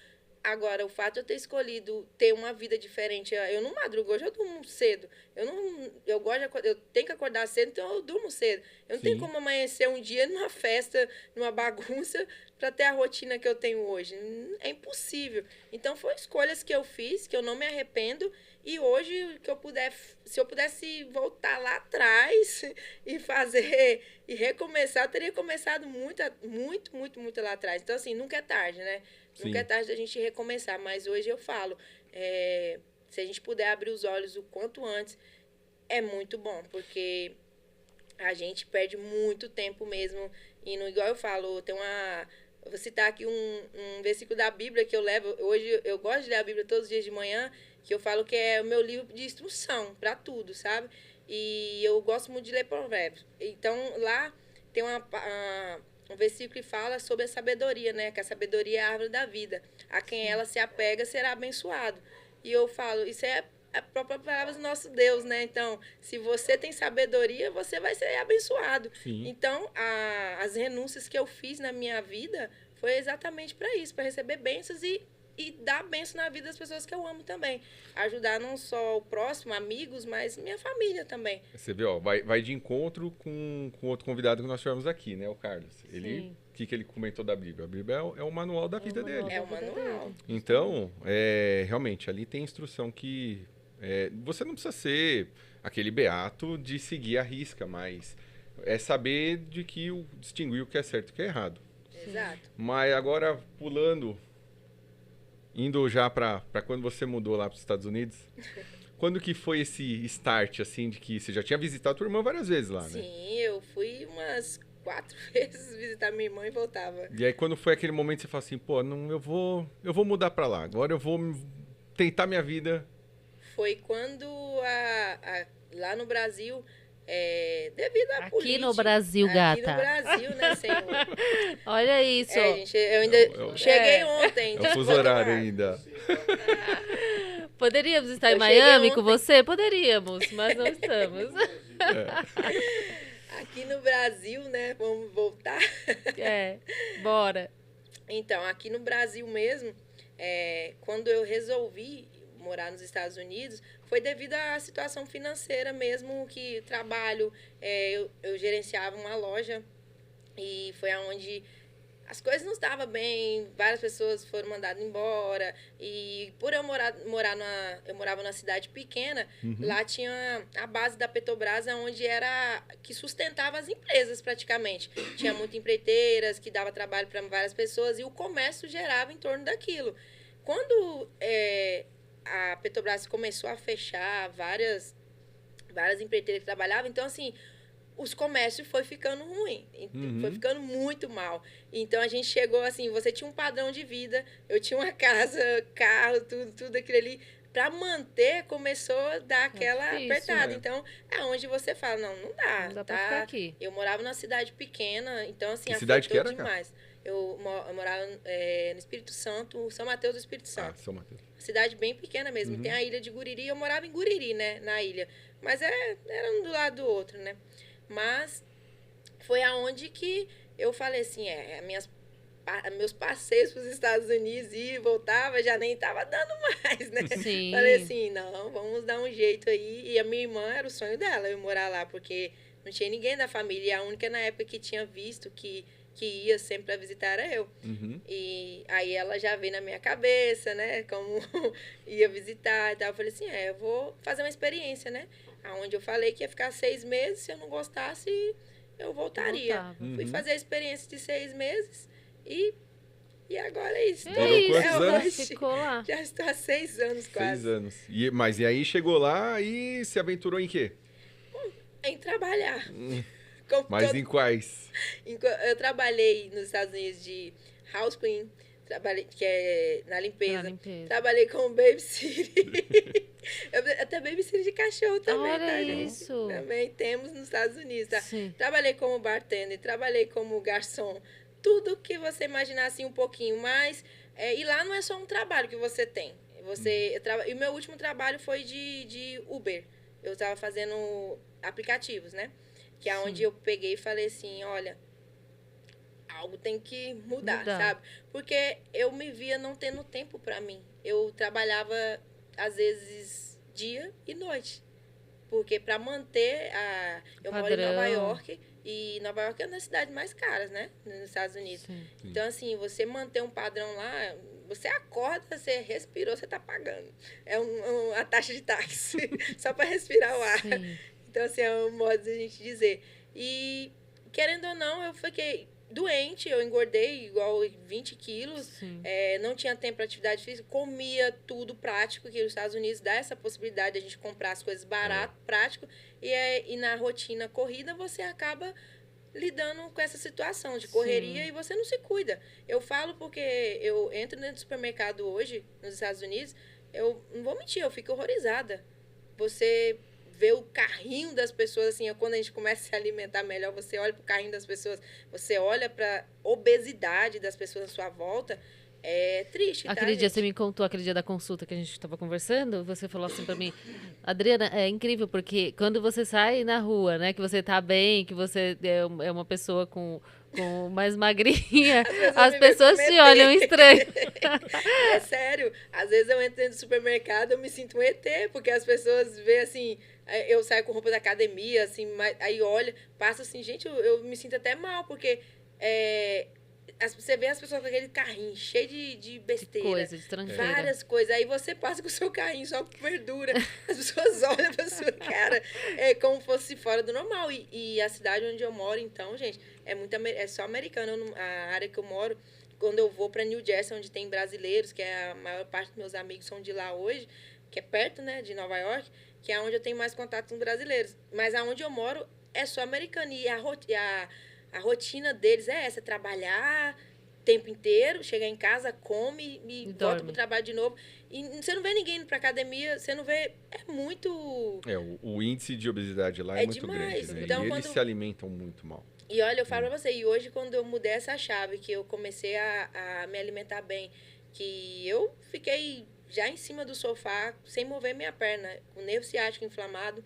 Agora, o fato de eu ter escolhido ter uma vida diferente, eu não madrugo, hoje eu durmo cedo. Eu tenho que acordar cedo, então eu durmo cedo. Eu não tenho como amanhecer um dia numa festa, numa bagunça, para ter a rotina que eu tenho hoje. É impossível. Então, foram escolhas que eu fiz, que eu não me arrependo. E hoje, se eu pudesse voltar lá atrás e fazer, e recomeçar, eu teria começado muito lá atrás. Então, assim, nunca é tarde, né? Sim. Nunca é tarde da gente recomeçar, mas hoje eu falo, se a gente puder abrir os olhos o quanto antes, é muito bom, porque a gente perde muito tempo mesmo indo, igual eu falo, eu vou citar aqui um versículo da Bíblia que eu levo, hoje eu gosto de ler a Bíblia todos os dias de manhã, que eu falo que é o meu livro de instrução para tudo, sabe? E eu gosto muito de ler Provérbios. Então, lá tem um versículo que fala sobre a sabedoria, né? Que a sabedoria é a árvore da vida. A quem ela se apega será abençoado. E eu falo, isso é a própria palavra do nosso Deus, né? Então, se você tem sabedoria, você vai ser abençoado. Sim. Então, as renúncias que eu fiz na minha vida foi exatamente para isso, para receber bênçãos e e dar bênção na vida das pessoas que eu amo também. Ajudar não só o próximo, amigos, mas minha família também. Você vê, ó, vai de encontro com outro convidado que nós tivemos aqui, né? O Carlos. Ele, Sim. o que ele comentou da Bíblia? A Bíblia é o manual da vida dele. É o manual. Então, realmente, ali tem instrução que você não precisa ser aquele beato de seguir a risca, mas é saber de que distinguir o que é certo e o que é errado. Exato. Mas agora, indo já para quando você mudou lá para os Estados Unidos, quando que foi esse start, assim, de que você já tinha visitado a tua irmã várias vezes lá, né? Sim, eu fui umas 4 vezes visitar minha irmã e voltava. E aí, quando foi aquele momento, você fala assim, pô, não, eu vou mudar para lá, agora eu vou tentar minha vida. Foi quando lá no Brasil, devido à política... Aqui no Brasil, gata. Aqui no Brasil, né, Senhor? Olha isso. Gente, eu ainda cheguei ontem. É o fuso horário ainda. Poderíamos estar em Eu cheguei Miami ontem. com você? Poderíamos, mas não estamos. Aqui no Brasil, né, vamos voltar. Bora. Então, aqui no Brasil mesmo, quando eu resolvi morar nos Estados Unidos, foi devido à situação financeira mesmo, que trabalho, eu gerenciava uma loja e foi aonde as coisas não estavam bem, várias pessoas foram mandadas embora e por eu morava numa cidade pequena, lá tinha a base da Petrobras, onde era que sustentava as empresas praticamente. Tinha muitas empreiteiras que dava trabalho para várias pessoas e o comércio gerava em torno daquilo. Quando a Petrobras começou a fechar várias empreiteiras que trabalhavam, então assim, os comércios foi ficando ruim, foi ficando muito mal. Então a gente chegou assim, você tinha um padrão de vida, eu tinha uma casa, carro, tudo aquilo ali. Para manter, começou a dar aquela difícil, apertada. né? Então, é onde você fala, não dá. Não dá pra ficar aqui. Eu morava numa cidade pequena, então assim, Que cidade que afetou era, cara? demais. Eu morava no Espírito Santo, São Mateus do Espírito Santo. São Mateus. Cidade bem pequena mesmo. Tem a ilha de Guriri, eu morava em Guriri, né, na ilha. Mas era um do lado do outro, né? Mas foi aonde que eu falei assim, meus passeios para os Estados Unidos e voltava, já nem tava dando mais, né? Sim. Falei assim, não, vamos dar um jeito aí. E a minha irmã, era o sonho dela, eu morar lá, porque não tinha ninguém da família. E a única na época que tinha visto que ia sempre para visitar era eu. E aí ela já veio na minha cabeça, né? Como ia visitar e tal. Eu falei assim, eu vou fazer uma experiência, né? Aonde eu falei que ia ficar 6 meses, se eu não gostasse, eu voltaria. Fui fazer a experiência de 6 meses e agora é isso. Durou quantos anos? Hoje. Ficou lá. Já estou há 6 anos quase. 6 anos. Mas e aí chegou lá e se aventurou em quê? Em trabalhar. Mas em quais? Eu trabalhei nos Estados Unidos de house clean, que é na limpeza. Trabalhei como babysitter. Até babysitter de cachorro também, Olha tá, gente? isso. Também temos nos Estados Unidos, tá? Sim. Trabalhei como bartender, trabalhei como garçom. Tudo que você imaginar assim um pouquinho, mas... e lá não é só um trabalho que você tem. E o meu último trabalho foi de Uber. Eu estava fazendo aplicativos, né? Que é onde eu peguei e falei assim, olha, algo tem que mudar, sabe? Porque eu me via não tendo tempo para mim. Eu trabalhava, às vezes, dia e noite. Porque para manter eu moro em Nova York, e Nova York é uma das cidades mais caras, né? Nos Estados Unidos. Sim. Então, assim, você manter um padrão lá, você acorda, você respirou, você tá pagando. É uma taxa de táxi, só para respirar o ar. Sim. Então, assim, é um modo de a gente dizer. E, querendo ou não, eu fiquei doente, eu engordei igual 20 quilos, não tinha tempo para atividade física, comia tudo prático, que os Estados Unidos dá essa possibilidade de a gente comprar as coisas barato, prático, e na rotina corrida você acaba lidando com essa situação de correria e você não se cuida. Eu falo porque eu entro dentro do supermercado hoje, nos Estados Unidos, eu não vou mentir, eu fico horrorizada. Você vê o carrinho das pessoas, assim, quando a gente começa a se alimentar melhor, você olha para o carrinho das pessoas, você olha para a obesidade das pessoas à sua volta, é triste, Aquele dia você me contou, aquele dia da consulta que a gente estava conversando, você falou assim para mim, Adriana, é incrível, porque quando você sai na rua, né, que você tá bem, que você é uma pessoa com com mais magrinha, vezes as eu me pessoas vejo te como olham ET. estranho. É sério. Às vezes eu entro dentro do supermercado, eu me sinto um ET, porque as pessoas veem assim, eu saio com roupa da academia, assim, aí olha, passa assim, gente, eu me sinto até mal, porque é, você vê as pessoas com aquele carrinho cheio de De besteira, coisa, de tranqueira. várias coisas. Aí você passa com o seu carrinho só com verdura. As pessoas olham pra sua cara como se fosse fora do normal. E a cidade onde eu moro, então, gente, é só americano. A área que eu moro, quando eu vou pra New Jersey, onde tem brasileiros, que é a maior parte dos meus amigos são de lá hoje, que é perto, né, de Nova York, que é onde eu tenho mais contato com brasileiros. Mas aonde eu moro é só americano. E a rotina deles é essa, trabalhar o tempo inteiro, chegar em casa, come e volta dorme. pro trabalho de novo. E você não vê ninguém indo pra academia, você não vê. É muito. O índice de obesidade lá é É muito demais. grande, né? Então, E eles quando- se alimentam muito mal. E olha, eu falo pra você, e hoje quando eu mudei essa chave, que eu comecei a me alimentar bem, que eu fiquei já em cima do sofá, sem mover minha perna, com o nervo ciático inflamado.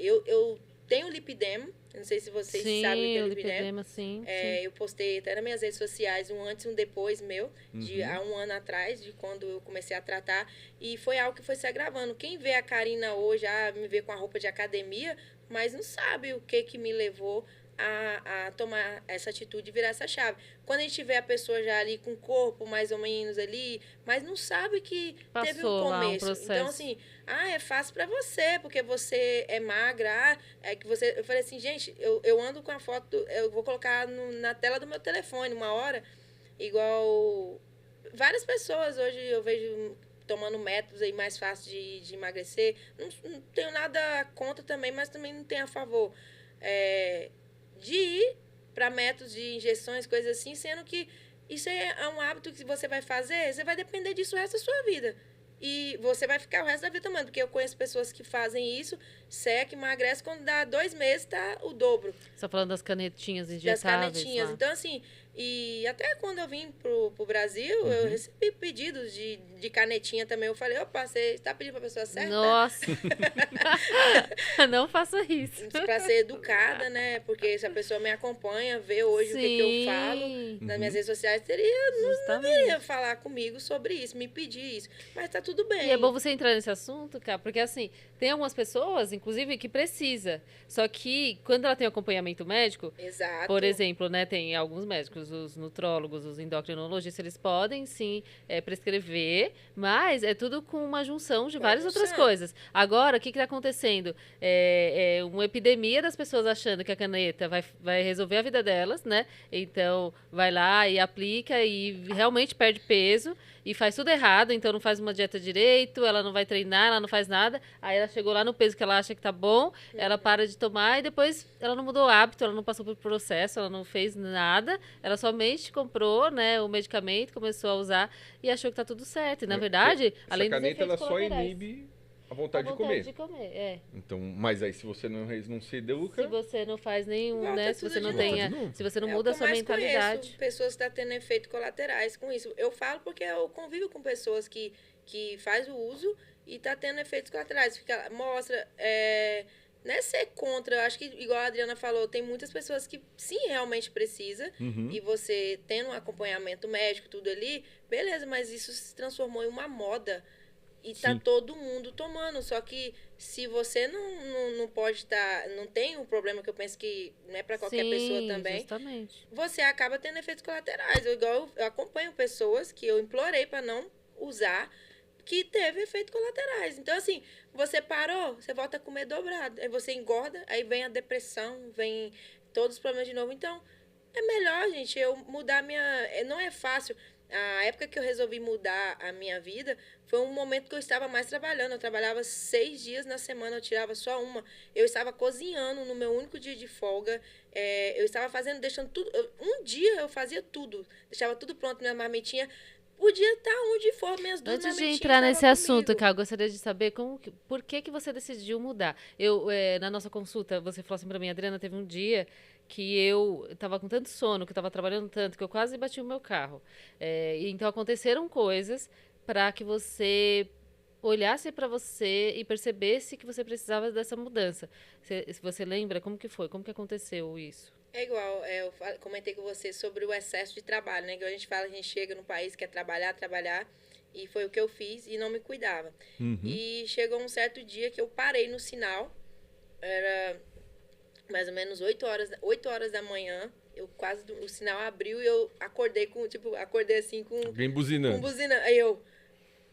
Eu tenho lipidema, não sei se vocês sabem o que é Sim, o lipidema. lipedema, sim. Eu postei até nas minhas redes sociais um antes e um depois meu, Uhum. há um ano atrás, de quando eu comecei a tratar. E foi algo que foi se agravando. Quem vê a Karina hoje, me vê com a roupa de academia, mas não sabe o que me levou a tomar essa atitude e virar essa chave. Quando a gente vê a pessoa já ali com o corpo mais ou menos ali, mas não sabe que teve um Passou lá um começo. processo. Então, assim, é fácil pra você, porque você é magra, é que você... Eu falei assim, gente, eu ando com a foto, eu vou colocar na tela do meu telefone uma hora, igual várias pessoas hoje eu vejo tomando métodos aí mais fáceis de emagrecer. Não tenho nada contra também, mas também não tenho a favor. De ir para métodos de injeções, coisas assim, sendo que isso é um hábito que você vai fazer, você vai depender disso o resto da sua vida. E você vai ficar o resto da vida tomando, porque eu conheço pessoas que fazem isso, seca, emagrece, quando dá 2 meses, tá o dobro Você tá falando das canetinhas das injetáveis canetinhas. lá. Então, assim, e até quando eu vim pro Brasil, eu recebi pedidos de canetinha também. Eu falei, opa, você está pedindo pra pessoa certa? Nossa! Não faça isso. Pra ser educada, né? Porque se a pessoa me acompanha, vê hoje o que eu falo Sim, nas minhas redes sociais, não justamente. deveria falar comigo sobre isso, me pedir isso. Mas tá tudo bem. E é bom você entrar nesse assunto, cara, porque assim, tem algumas pessoas, inclusive, que precisa. Só que quando ela tem acompanhamento médico, Exato. por exemplo, né, tem alguns médicos, os nutrólogos, os endocrinologistas, eles podem sim prescrever, mas é tudo com uma junção de várias outras junção. coisas. Agora, o que está acontecendo? É uma epidemia das pessoas achando que a caneta vai resolver a vida delas, né? Então, vai lá e aplica e realmente perde peso e faz tudo errado, então não faz uma dieta direito, ela não vai treinar, ela não faz nada. Aí ela chegou lá no peso que ela acha que tá bom, ela para de tomar e depois ela não mudou o hábito, ela não passou por processo, ela não fez nada, ela somente comprou, né, o medicamento, começou a usar e achou que tá tudo certo. E na verdade, Essa além dos caneta ela efeitos só colaterais. inibe a A vontade de vontade comer. de comer. Então, mas aí se você não se educa, Se você não faz nenhum, Volta né? Se tudo você não de novo. tenha, Volta de novo. se você não É muda o a que eu sua mais mentalidade. conheço, pessoas que estão tendo efeitos colaterais com isso. Eu falo porque eu convivo com pessoas que faz o uso e está tendo efeitos colaterais. Mostra, não é ser contra, eu acho que, igual a Adriana falou, tem muitas pessoas que sim, realmente precisa, e você tendo um acompanhamento médico, tudo ali, beleza, mas isso se transformou em uma moda. E tá Sim. todo mundo tomando. Só que se você não pode estar. Não tem um problema que eu penso que não é para qualquer pessoa também. Justamente. Você acaba tendo efeitos colaterais. Eu acompanho pessoas que eu implorei para não usar, que teve efeitos colaterais. Então, assim, você parou, você volta a comer dobrado. Aí você engorda, aí vem a depressão, vem todos os problemas de novo. Então, é melhor, gente, eu mudar Não é fácil. A época que eu resolvi mudar a minha vida foi um momento que eu estava mais trabalhando. Eu trabalhava 6 dias na semana, eu tirava só uma. Eu estava cozinhando no meu único dia de folga. Eu estava deixando tudo. Um dia eu fazia tudo. Deixava tudo pronto, minha marmitinha. Podia estar onde for, minhas duas Antes de marmitinhas entrar nesse estavam assunto, comigo. Cal, eu gostaria de saber por que você decidiu mudar. Na nossa consulta, você falou assim pra mim, Adriana, teve um dia que eu tava com tanto sono, que eu tava trabalhando tanto, que eu quase bati o meu carro. E então aconteceram coisas para que você olhasse para você e percebesse que você precisava dessa mudança. Se você lembra como que foi? Como que aconteceu isso? É igual, comentei com você sobre o excesso de trabalho, né? Que a gente fala, a gente chega no país, quer trabalhar, trabalhar, e foi o que eu fiz e não me cuidava. Uhum. E chegou um certo dia que eu parei no sinal, era mais ou menos 8 horas da manhã, o sinal abriu e eu acordei acordei assim Alguém com buzinando. buzina. Aí eu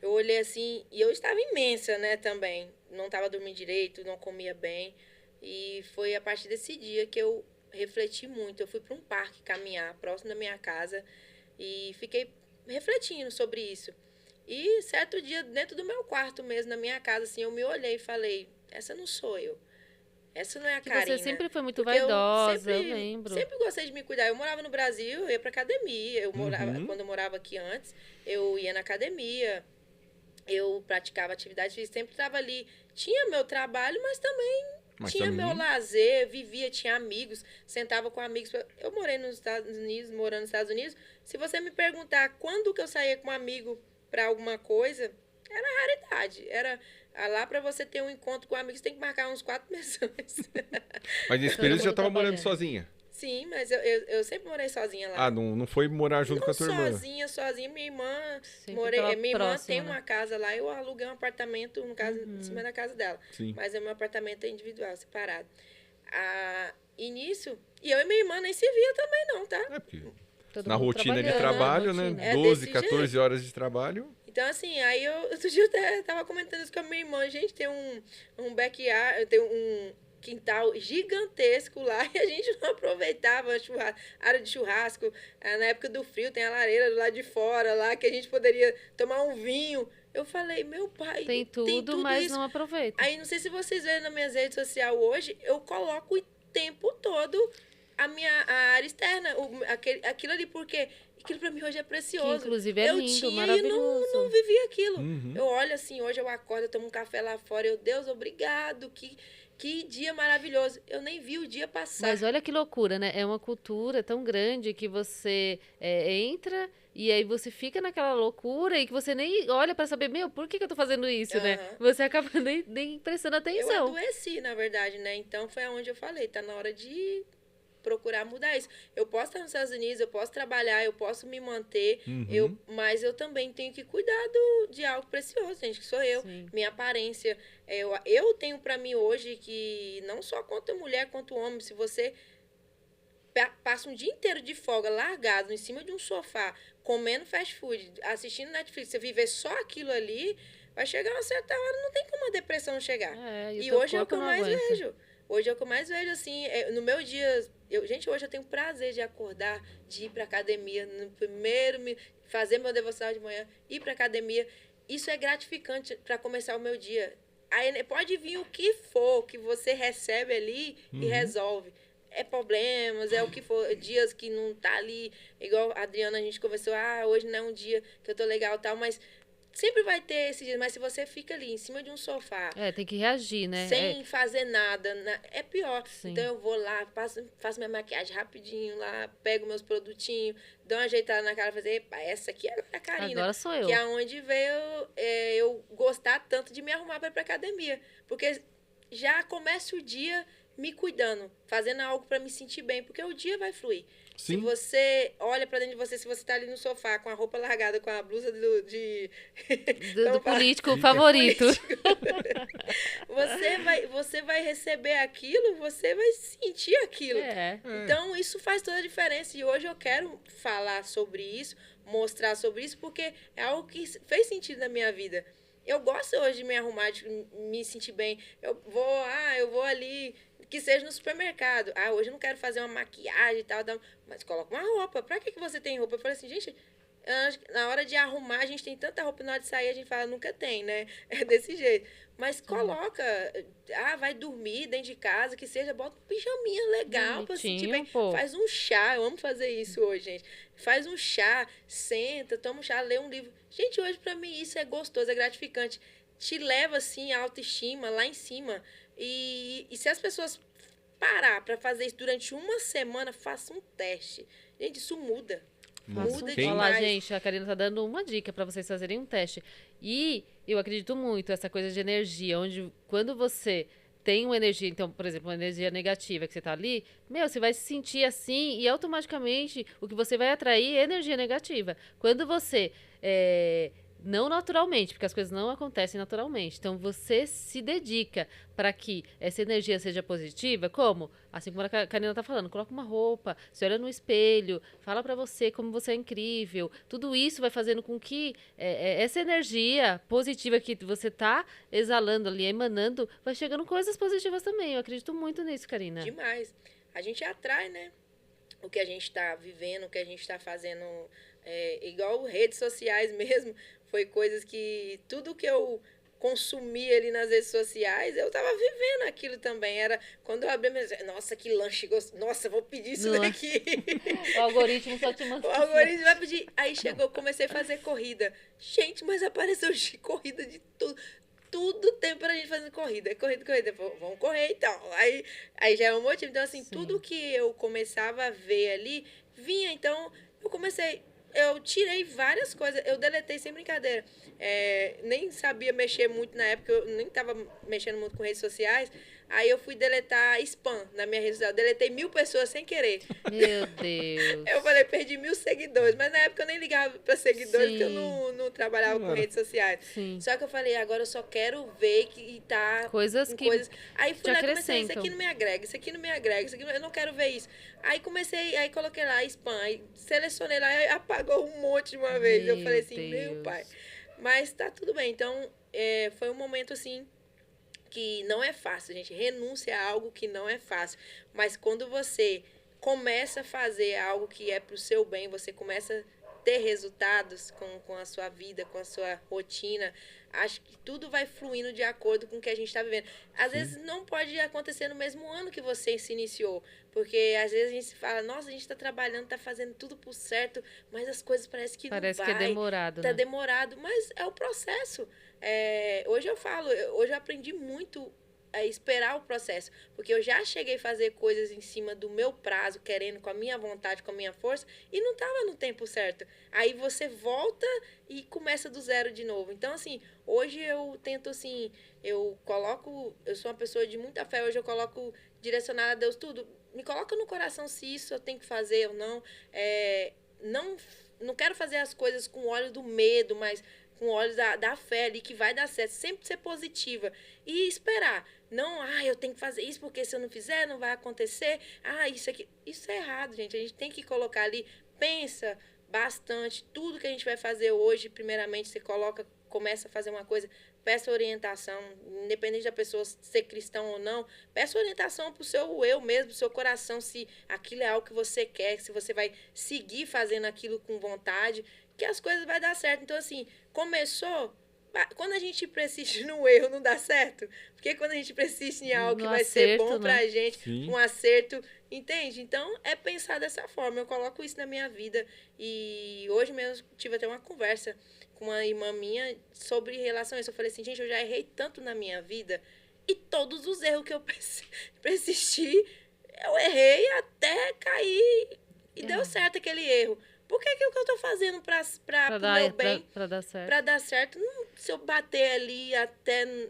olhei assim, e eu estava imensa, né, também. Não estava dormindo direito, não comia bem. E foi a partir desse dia que eu refleti muito. Eu fui para um parque caminhar próximo da minha casa e fiquei refletindo sobre isso. E certo dia, dentro do meu quarto mesmo, na minha casa, assim, eu me olhei e falei: essa não sou eu. Essa não é a Que você Karina. sempre foi muito Porque eu vaidosa, eu lembro. sempre gostei de me cuidar. Eu morava no Brasil, eu ia pra academia. Uhum. Quando eu morava aqui antes, eu ia na academia, eu praticava atividade física, sempre estava ali. Tinha meu trabalho, mas também Mas tinha meu também. lazer, vivia, tinha amigos, sentava com amigos. Eu morei nos Estados Unidos, morando nos Estados Unidos. Se você me perguntar quando que eu saía com um amigo para alguma coisa, era raridade. Era lá para você ter um encontro com amigos, tem que marcar uns 4 meses antes. Mas nesse Todo período você já mundo tava morando trabalhando. sozinha. Sim, mas eu sempre morei sozinha Ah, lá. não foi morar junto com Não a tua irmã. sozinha, minha irmã, Sempre tava minha irmã tem próxima, né? uma casa lá, eu aluguei um apartamento, no caso, em cima da casa dela. Sim. Mas o meu apartamento é individual, separado. E nisso, e eu e minha irmã nem se via também não, tá? É porque Todo na mundo rotina de trabalhando, trabalho, né? rotina. É 12, desse 14 jeito. horas de trabalho. Então, assim, aí outro dia eu até tava comentando isso com a minha irmã. Gente, tem um backyard, tem um quintal gigantesco lá e a gente não aproveitava a área de churrasco. Na época do frio tem a lareira do lado de fora lá que a gente poderia tomar um vinho. Eu falei, meu pai, Tem tem tudo, tudo mas isso. não aproveita. Aí, não sei se vocês veem nas minhas redes sociais hoje, eu coloco o tempo todo a área externa, aquilo ali, porque aquilo pra mim hoje é Que precioso. inclusive é Eu lindo, tinha e não maravilhoso. vivi aquilo. Uhum. Eu olho assim, hoje eu acordo, eu tomo um café lá fora, Deus, obrigado, que dia maravilhoso. Eu nem vi o dia passar. Mas olha que loucura, né? É uma cultura tão grande que você entra e aí você fica naquela loucura e que você nem olha pra saber, meu, por que que eu tô fazendo isso, né? Aham. Você acaba nem prestando Eu atenção. adoeci, na verdade, né? Então foi aonde eu falei, tá na hora de procurar mudar isso. Eu posso estar nos Estados Unidos, eu posso trabalhar, eu posso me manter, Uhum. mas eu também tenho que cuidar de algo precioso, gente, que sou eu, Sim. minha aparência. Eu tenho pra mim hoje que não só quanto mulher, quanto homem, se você passa um dia inteiro de folga, largado, em cima de um sofá, comendo fast food, assistindo Netflix, você viver só aquilo ali, vai chegar uma certa hora, não tem como a depressão chegar. E o E teu hoje é o que corpo eu não mais aguenta. vejo. Hoje é o que eu mais vejo, assim, no meu dia... Gente, hoje eu tenho prazer de acordar, de ir pra academia, no primeiro, fazer meu devocional de manhã, ir pra academia. Isso é gratificante para começar o meu dia. Aí pode vir o que for que você recebe ali e resolve. É problemas, é o que for, dias que não tá ali, igual a Adriana, a gente conversou, hoje não é um dia que eu tô legal e tal, mas sempre vai ter esse dia, mas se você fica ali em cima de um sofá, Tem que reagir, né? sem fazer nada, é pior. Sim. Então eu vou lá, faço minha maquiagem rapidinho lá, pego meus produtinhos, dou uma ajeitada na cara, fazer, epa, essa aqui é a Karina. Agora sou eu. Que é onde veio eu gostar tanto de me arrumar para ir pra academia. Porque já começa o dia me cuidando, fazendo algo para me sentir bem, porque o dia vai fluir. Sim. Se você olha para dentro de você, se você tá ali no sofá com a roupa largada, com a blusa do Como fala? político favorito. Você vai receber aquilo, você vai sentir aquilo. É. Então, isso faz toda a diferença. E hoje eu quero falar sobre isso, mostrar sobre isso, porque é algo que fez sentido na minha vida. Eu gosto hoje de me arrumar, de me sentir bem. Eu vou ali, que seja no supermercado. Hoje eu não quero fazer uma maquiagem e tal, mas coloca uma roupa. Pra que você tem roupa? Eu falei assim, gente, na hora de arrumar, a gente tem tanta roupa, na hora de sair a gente fala, nunca tem, né? É desse jeito. Mas coloca, vai dormir dentro de casa, que seja, bota um pijaminha legal pra sentir bem. Pô. Faz um chá, eu amo fazer isso hoje, gente. Faz um chá, senta, toma um chá, lê um livro. Gente, hoje pra mim isso é gostoso, é gratificante. Te leva, assim, a autoestima lá em cima. E se as pessoas parar pra fazer isso durante uma semana, faça um teste. Gente, isso muda. Muda Olha demais. lá, gente, a Karina tá dando uma dica pra vocês fazerem um teste. E eu acredito muito essa coisa de energia, onde quando você tem uma energia, então, por exemplo, uma energia negativa que você tá ali, você vai se sentir assim e automaticamente o que você vai atrair é energia negativa. Quando você não naturalmente, porque as coisas não acontecem naturalmente. Então, você se dedica para que essa energia seja positiva, como? Assim como a Karina tá falando, coloca uma roupa, se olha no espelho, fala para você como você é incrível. Tudo isso vai fazendo com que essa energia positiva que você tá exalando ali, emanando, vai chegando coisas positivas também. Eu acredito muito nisso, Karina. Demais. A gente atrai, né? O que a gente está vivendo, o que a gente está fazendo, igual redes sociais mesmo, foi coisas que tudo que eu consumi ali nas redes sociais, eu tava vivendo aquilo também. Era quando eu abri minha... Nossa, que lanche gostoso. Nossa, vou pedir isso daqui. O algoritmo só te manda. O algoritmo vai pedir. Aí chegou, comecei a fazer corrida. Gente, mas apareceu corrida de tudo. Tudo tem pra gente fazendo corrida. Corrida. Vamos correr então. Aí já é um motivo. Então, assim, tudo que eu começava a ver ali, vinha. Então, eu tirei várias coisas. Eu deletei sem brincadeira. Nem sabia mexer muito na época. Eu nem tava mexendo muito com redes sociais. Aí eu fui deletar spam na minha rede social. Eu deletei 1.000 pessoas sem querer. Meu Deus. Eu falei, perdi 1.000 seguidores. Mas na época eu nem ligava para seguidores, porque eu não trabalhava com redes sociais. Sim. Só que eu falei, agora eu só quero ver que tá... Coisas que Aí fui lá e comecei, isso aqui não me agrega, isso aqui não me agrega, eu não quero ver isso. Aí coloquei lá spam, aí selecionei lá e apagou um monte de uma vez. Eu falei assim, meu pai. Mas tá tudo bem. Então, foi um momento assim... que não é fácil, gente. Renúncia a algo que não é fácil. Mas quando você começa a fazer algo que é pro seu bem, você começa a ter resultados com a sua vida, com a sua rotina, acho que tudo vai fluindo de acordo com o que a gente está vivendo. Às vezes não pode acontecer no mesmo ano que você se iniciou, porque às vezes a gente fala, nossa, a gente está trabalhando, está fazendo tudo por certo, mas as coisas parece que não vai. Parece que é demorado, tá demorado, mas é o processo. Hoje eu aprendi muito a esperar o processo, porque eu já cheguei a fazer coisas em cima do meu prazo, querendo, com a minha vontade, com a minha força, e não estava no tempo certo. Aí você volta e começa do zero de novo. Então, assim, hoje eu tento, assim, eu sou uma pessoa de muita fé, hoje eu coloco direcionada a Deus tudo. Me coloca no coração se isso eu tenho que fazer ou não. Não quero fazer as coisas com óleo do medo, mas com olhos da fé ali, que vai dar certo. Sempre ser positiva. E esperar. Não, eu tenho que fazer isso, porque se eu não fizer, não vai acontecer. Isso aqui. Isso é errado, gente. A gente tem que colocar ali, pensa bastante. Tudo que a gente vai fazer hoje, primeiramente, você começa a fazer uma coisa, peça orientação, independente da pessoa ser cristão ou não, peça orientação pro seu eu mesmo, pro seu coração, se aquilo é algo que você quer, se você vai seguir fazendo aquilo com vontade, que as coisas vai dar certo. Então, assim, começou, quando a gente persiste no erro, não dá certo. Porque quando a gente persiste em algo que vai ser bom pra gente, um acerto, entende? Então, é pensar dessa forma. Eu coloco isso na minha vida. E hoje mesmo tive até uma conversa com uma irmã minha sobre relação a isso. Eu falei assim, gente, eu já errei tanto na minha vida, e todos os erros que eu persisti, eu errei até cair e deu certo aquele erro. Por que que o que eu tô fazendo pro meu bem? Pra dar certo. Pra dar certo. Se eu bater ali até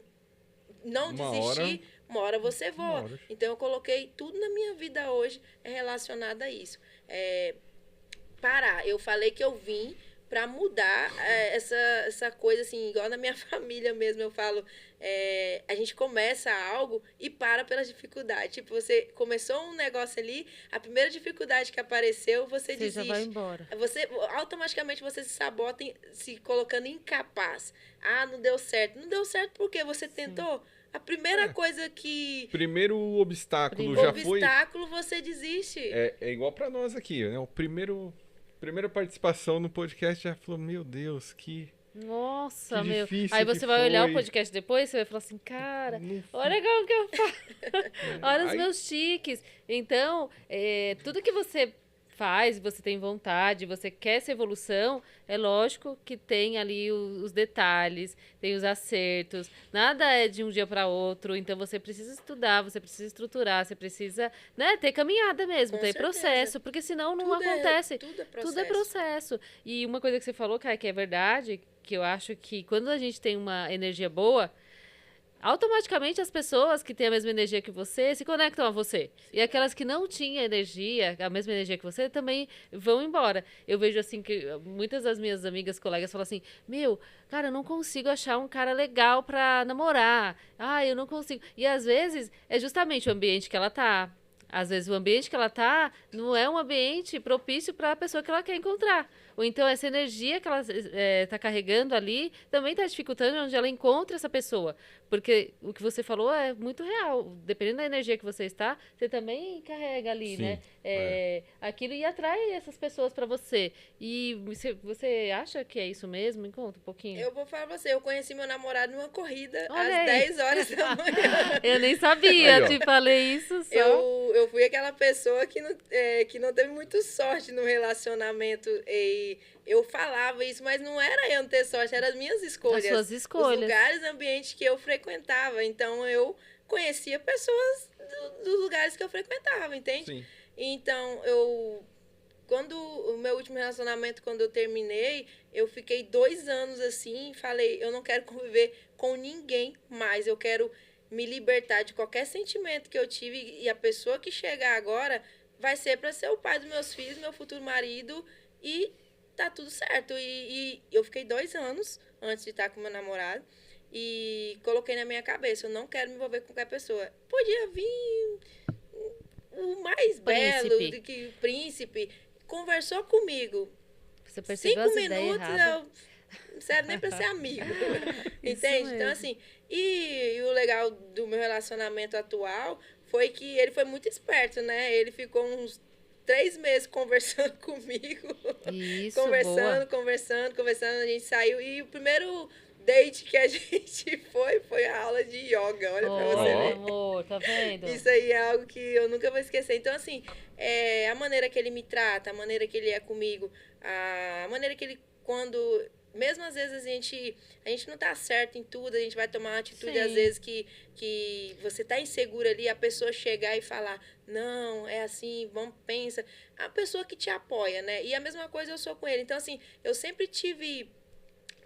não desistir, uma hora você voa. Então, eu coloquei tudo na minha vida hoje relacionado a isso. Parar. Eu falei que eu vim para mudar essa coisa, assim, igual na minha família mesmo, eu falo, a gente começa algo e para pelas dificuldades. Tipo, você começou um negócio ali, a primeira dificuldade que apareceu, você desiste. Já vai embora. Automaticamente você se sabota, se colocando incapaz. Não deu certo. Não deu certo porque você tentou. A primeira coisa que... Primeiro obstáculo foi... Obstáculo, você desiste. É igual para nós aqui, né? Primeira participação no podcast já falou, meu Deus, que difícil. Aí você vai olhar o podcast depois, você vai falar assim, cara, olha como que eu faço. Olha os meus tiques. Então, tudo que você faz, você tem vontade, você quer essa evolução, é lógico que tem ali os detalhes, tem os acertos, nada é de um dia para outro, então você precisa estudar, você precisa estruturar, você precisa, ter caminhada mesmo, ter processo, porque senão não acontece. Tudo é processo. E uma coisa que você falou, Kai, que é verdade, que eu acho que quando a gente tem uma energia boa, automaticamente as pessoas que têm a mesma energia que você se conectam a você. E aquelas que não tinham energia, a mesma energia que você, também vão embora. Eu vejo assim que muitas das minhas amigas, colegas falam assim: "Meu, cara, eu não consigo achar um cara legal pra namorar. Ah, eu não consigo". E às vezes é justamente o ambiente que ela tá. Às vezes o ambiente que ela tá não é um ambiente propício para a pessoa que ela quer encontrar. Ou então essa energia que ela tá carregando ali também está dificultando onde ela encontra essa pessoa. Porque o que você falou é muito real. Dependendo da energia que você está, você também carrega ali, Sim, né? Aquilo e atrai essas pessoas para você. E você acha que é isso mesmo? Me conta um pouquinho. Eu vou falar pra você, eu conheci meu namorado numa corrida Olha às aí. 10 horas da manhã. Eu nem sabia, Aí, ó. te falei isso só. Eu fui aquela pessoa que não teve muito sorte no relacionamento. E eu falava isso, mas não era eu não ter sorte, eram as minhas escolhas. As suas escolhas. Os lugares, ambientes que eu frequentava. Então, eu conhecia pessoas dos lugares que eu frequentava, entende? Sim. Então, quando o meu último relacionamento, quando eu terminei, eu fiquei 2 anos assim, falei, eu não quero conviver com ninguém mais, eu quero me libertar de qualquer sentimento que eu tive e a pessoa que chegar agora vai ser para ser o pai dos meus filhos, meu futuro marido e tá tudo certo. E eu fiquei 2 anos antes de estar com meu namorado e coloquei na minha cabeça, eu não quero me envolver com qualquer pessoa. Podia vir o mais belo do que o príncipe, conversou comigo. Você percebeu 5 as ideias minutos, erradas. eu não serve nem pra ser amigo. Entende? Então, assim, e o legal do meu relacionamento atual foi que ele foi muito esperto, né? Ele ficou uns 3 meses conversando comigo. Isso, conversando. A gente saiu. E o primeiro date que a gente foi a aula de yoga. Olha pra você Olha, ver. amor, tá vendo? Isso aí é algo que eu nunca vou esquecer. Então, assim, a maneira que ele me trata, a maneira que ele é comigo, a maneira que ele, quando... Mesmo às vezes a gente não tá certo em tudo, a gente vai tomar uma atitude, Sim. às vezes, que você tá insegura ali, a pessoa chegar e falar, não, é assim, vamos, pensa. A pessoa que te apoia, né? E a mesma coisa eu sou com ele. Então, assim, eu sempre tive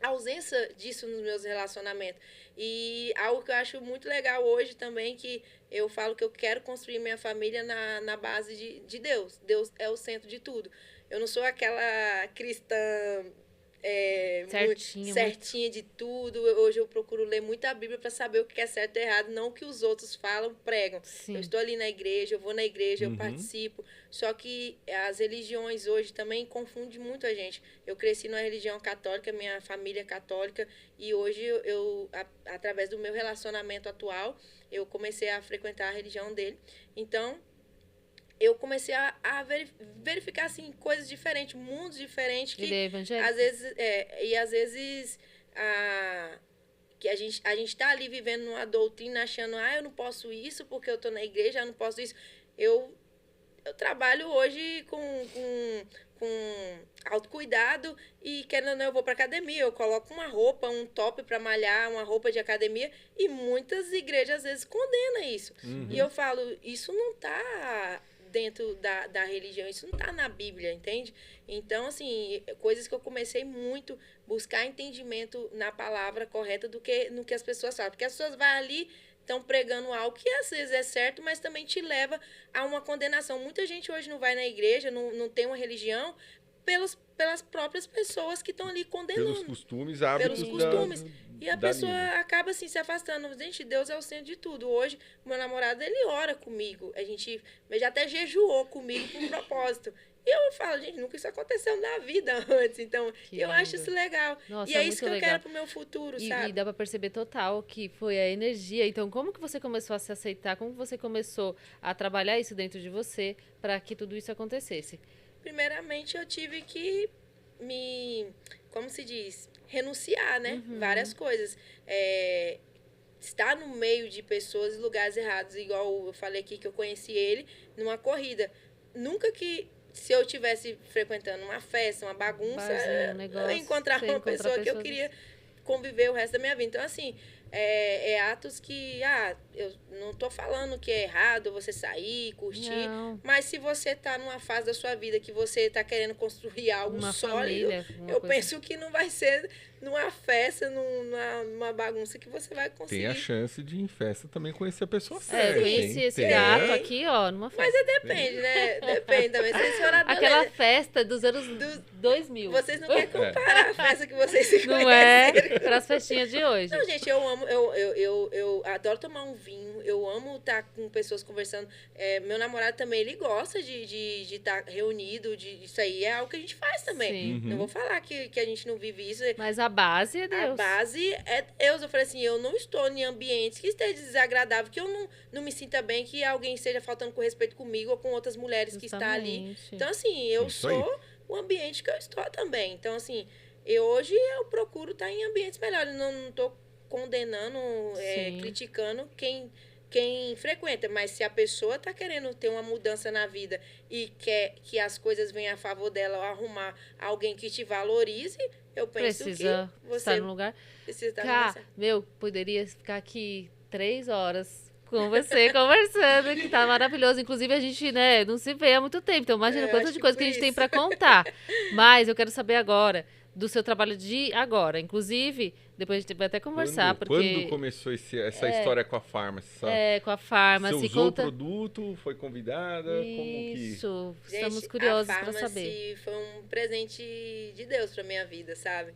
ausência disso nos meus relacionamentos. E algo que eu acho muito legal hoje também, que eu falo que eu quero construir minha família na base de Deus. Deus é o centro de tudo. Eu não sou aquela cristã certinha de tudo. Hoje eu procuro ler muito a Bíblia para saber o que é certo e errado, não o que os outros falam, pregam. Sim. Eu estou ali na igreja, eu vou na igreja, eu participo. Só que as religiões hoje também confundem muito a gente. Eu cresci numa religião católica, minha família é católica, e hoje através do meu relacionamento atual, eu comecei a frequentar a religião dele. Então, eu comecei a verificar assim, coisas diferentes, mundos diferentes. Que, ele é evangélico? Às vezes que a gente tá ali vivendo numa doutrina, achando, eu não posso isso porque eu tô na igreja, eu não posso isso. Eu trabalho hoje com autocuidado e, querendo ou não, eu vou pra academia, eu coloco uma roupa, um top pra malhar, uma roupa de academia, e muitas igrejas às vezes condenam isso. E eu falo, isso não tá dentro da religião, isso não tá na Bíblia, entende? Então, assim, coisas que eu comecei muito buscar entendimento na palavra correta do que no que as pessoas falam, porque as pessoas vão ali, estão pregando algo que às vezes é certo, mas também te leva a uma condenação. Muita gente hoje não vai na igreja, não tem uma religião, pelas próprias pessoas que estão ali condenando. Pelos costumes, hábitos. E a pessoa acaba assim se afastando. Gente, Deus é o centro de tudo. Hoje, o meu namorado, ele ora comigo. A gente já até jejuou comigo com um propósito. E eu falo, gente, nunca isso aconteceu na vida antes. Então, eu acho isso legal. Nossa, e é isso que eu quero pro meu futuro, sabe? E dá pra perceber total que foi a energia. Então, como que você começou a se aceitar? Como que você começou a trabalhar isso dentro de você para que tudo isso acontecesse? Primeiramente, eu tive que como se diz, renunciar, né? Várias coisas. Estar no meio de pessoas e lugares errados, igual eu falei aqui que eu conheci ele numa corrida. Nunca que, se eu tivesse frequentando uma festa, uma bagunça, negócio, eu encontrar uma pessoa que eu queria conviver o resto da minha vida. Então, assim, atos que, eu não tô falando que é errado você sair, curtir, Não. mas se você tá numa fase da sua vida que você tá querendo construir algo Uma sólido, família, uma eu coisa. penso que não vai ser numa festa, numa bagunça que você vai Tem conseguir. a chance de, em festa, também conhecer a pessoa Eu certa. conheci hein? esse Tem. gato aqui, ó, numa Mas festa. depende, né? Depende também. Se for Aquela adolescente, festa dos anos 2000. vocês não querem comparar a festa que vocês se Não é conheceram. para as festinhas de hoje. Não, gente, eu amo, eu adoro tomar um vinho, eu amo estar com pessoas conversando. Meu namorado também, ele gosta de estar reunido, isso aí é algo que a gente faz também. Sim. Não vou falar que a gente não vive isso. Mas a base é A Deus. base é Deus. Eu falei assim, eu não estou em ambientes que esteja desagradável, que eu não me sinta bem, que alguém esteja faltando com respeito comigo ou com outras mulheres que estão ali. Justamente. Então, assim, eu Isso aí. sou o ambiente que eu estou também. Então, assim, hoje eu procuro estar em ambientes melhores. Não estou condenando, Sim. criticando quem frequenta. Mas se a pessoa está querendo ter uma mudança na vida e quer que as coisas venham a favor dela ou arrumar alguém que te valorize, eu penso Precisa que você estar no lugar. precisa estar Cá, nessa. poderia ficar aqui 3 horas com você conversando, que tá maravilhoso. Inclusive, a gente, né, não se vê há muito tempo. Então, imagina Eu quanto acho de que coisa por que a gente tem isso. pra contar. Mas eu quero saber agora do seu trabalho de agora. Inclusive, depois a gente vai até conversar, Quando porque começou essa história com a Pharmacy, sabe? com a Você Farmácia, usou conta. o produto, foi convidada, como que... Isso, Gente, estamos curiosos a para saber. Farmacy foi um presente de Deus pra minha vida, sabe?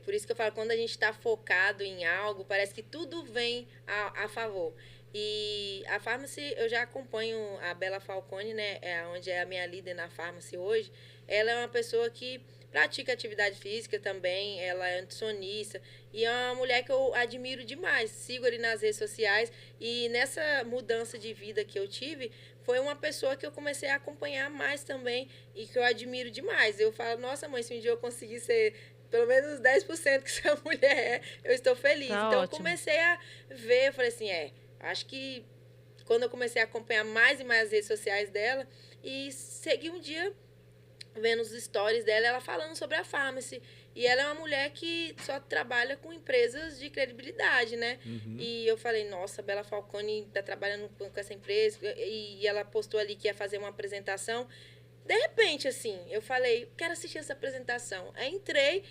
Por isso que eu falo, quando a gente tá focado em algo, parece que tudo vem a favor. E a Farmacy, eu já acompanho a Bela Falcone, né? Onde é a minha líder na Farmacy hoje. Ela é uma pessoa que pratica atividade física também, ela é nutricionista e é uma mulher que eu admiro demais. Sigo ali nas redes sociais e nessa mudança de vida que eu tive, foi uma pessoa que eu comecei a acompanhar mais também e que eu admiro demais. Eu falo, nossa mãe, se um dia eu conseguir ser pelo menos 10% que essa mulher é, eu estou feliz. Tá Então eu ótimo. comecei a ver, eu falei assim, acho que quando eu comecei a acompanhar mais e mais as redes sociais dela e segui um dia vendo os stories dela, ela falando sobre a Farmacy. E ela é uma mulher que só trabalha com empresas de credibilidade, né? E eu falei, nossa, a Bela Falcone tá trabalhando com essa empresa. E ela postou ali que ia fazer uma apresentação. De repente, assim, eu falei, quero assistir essa apresentação. Aí entrei,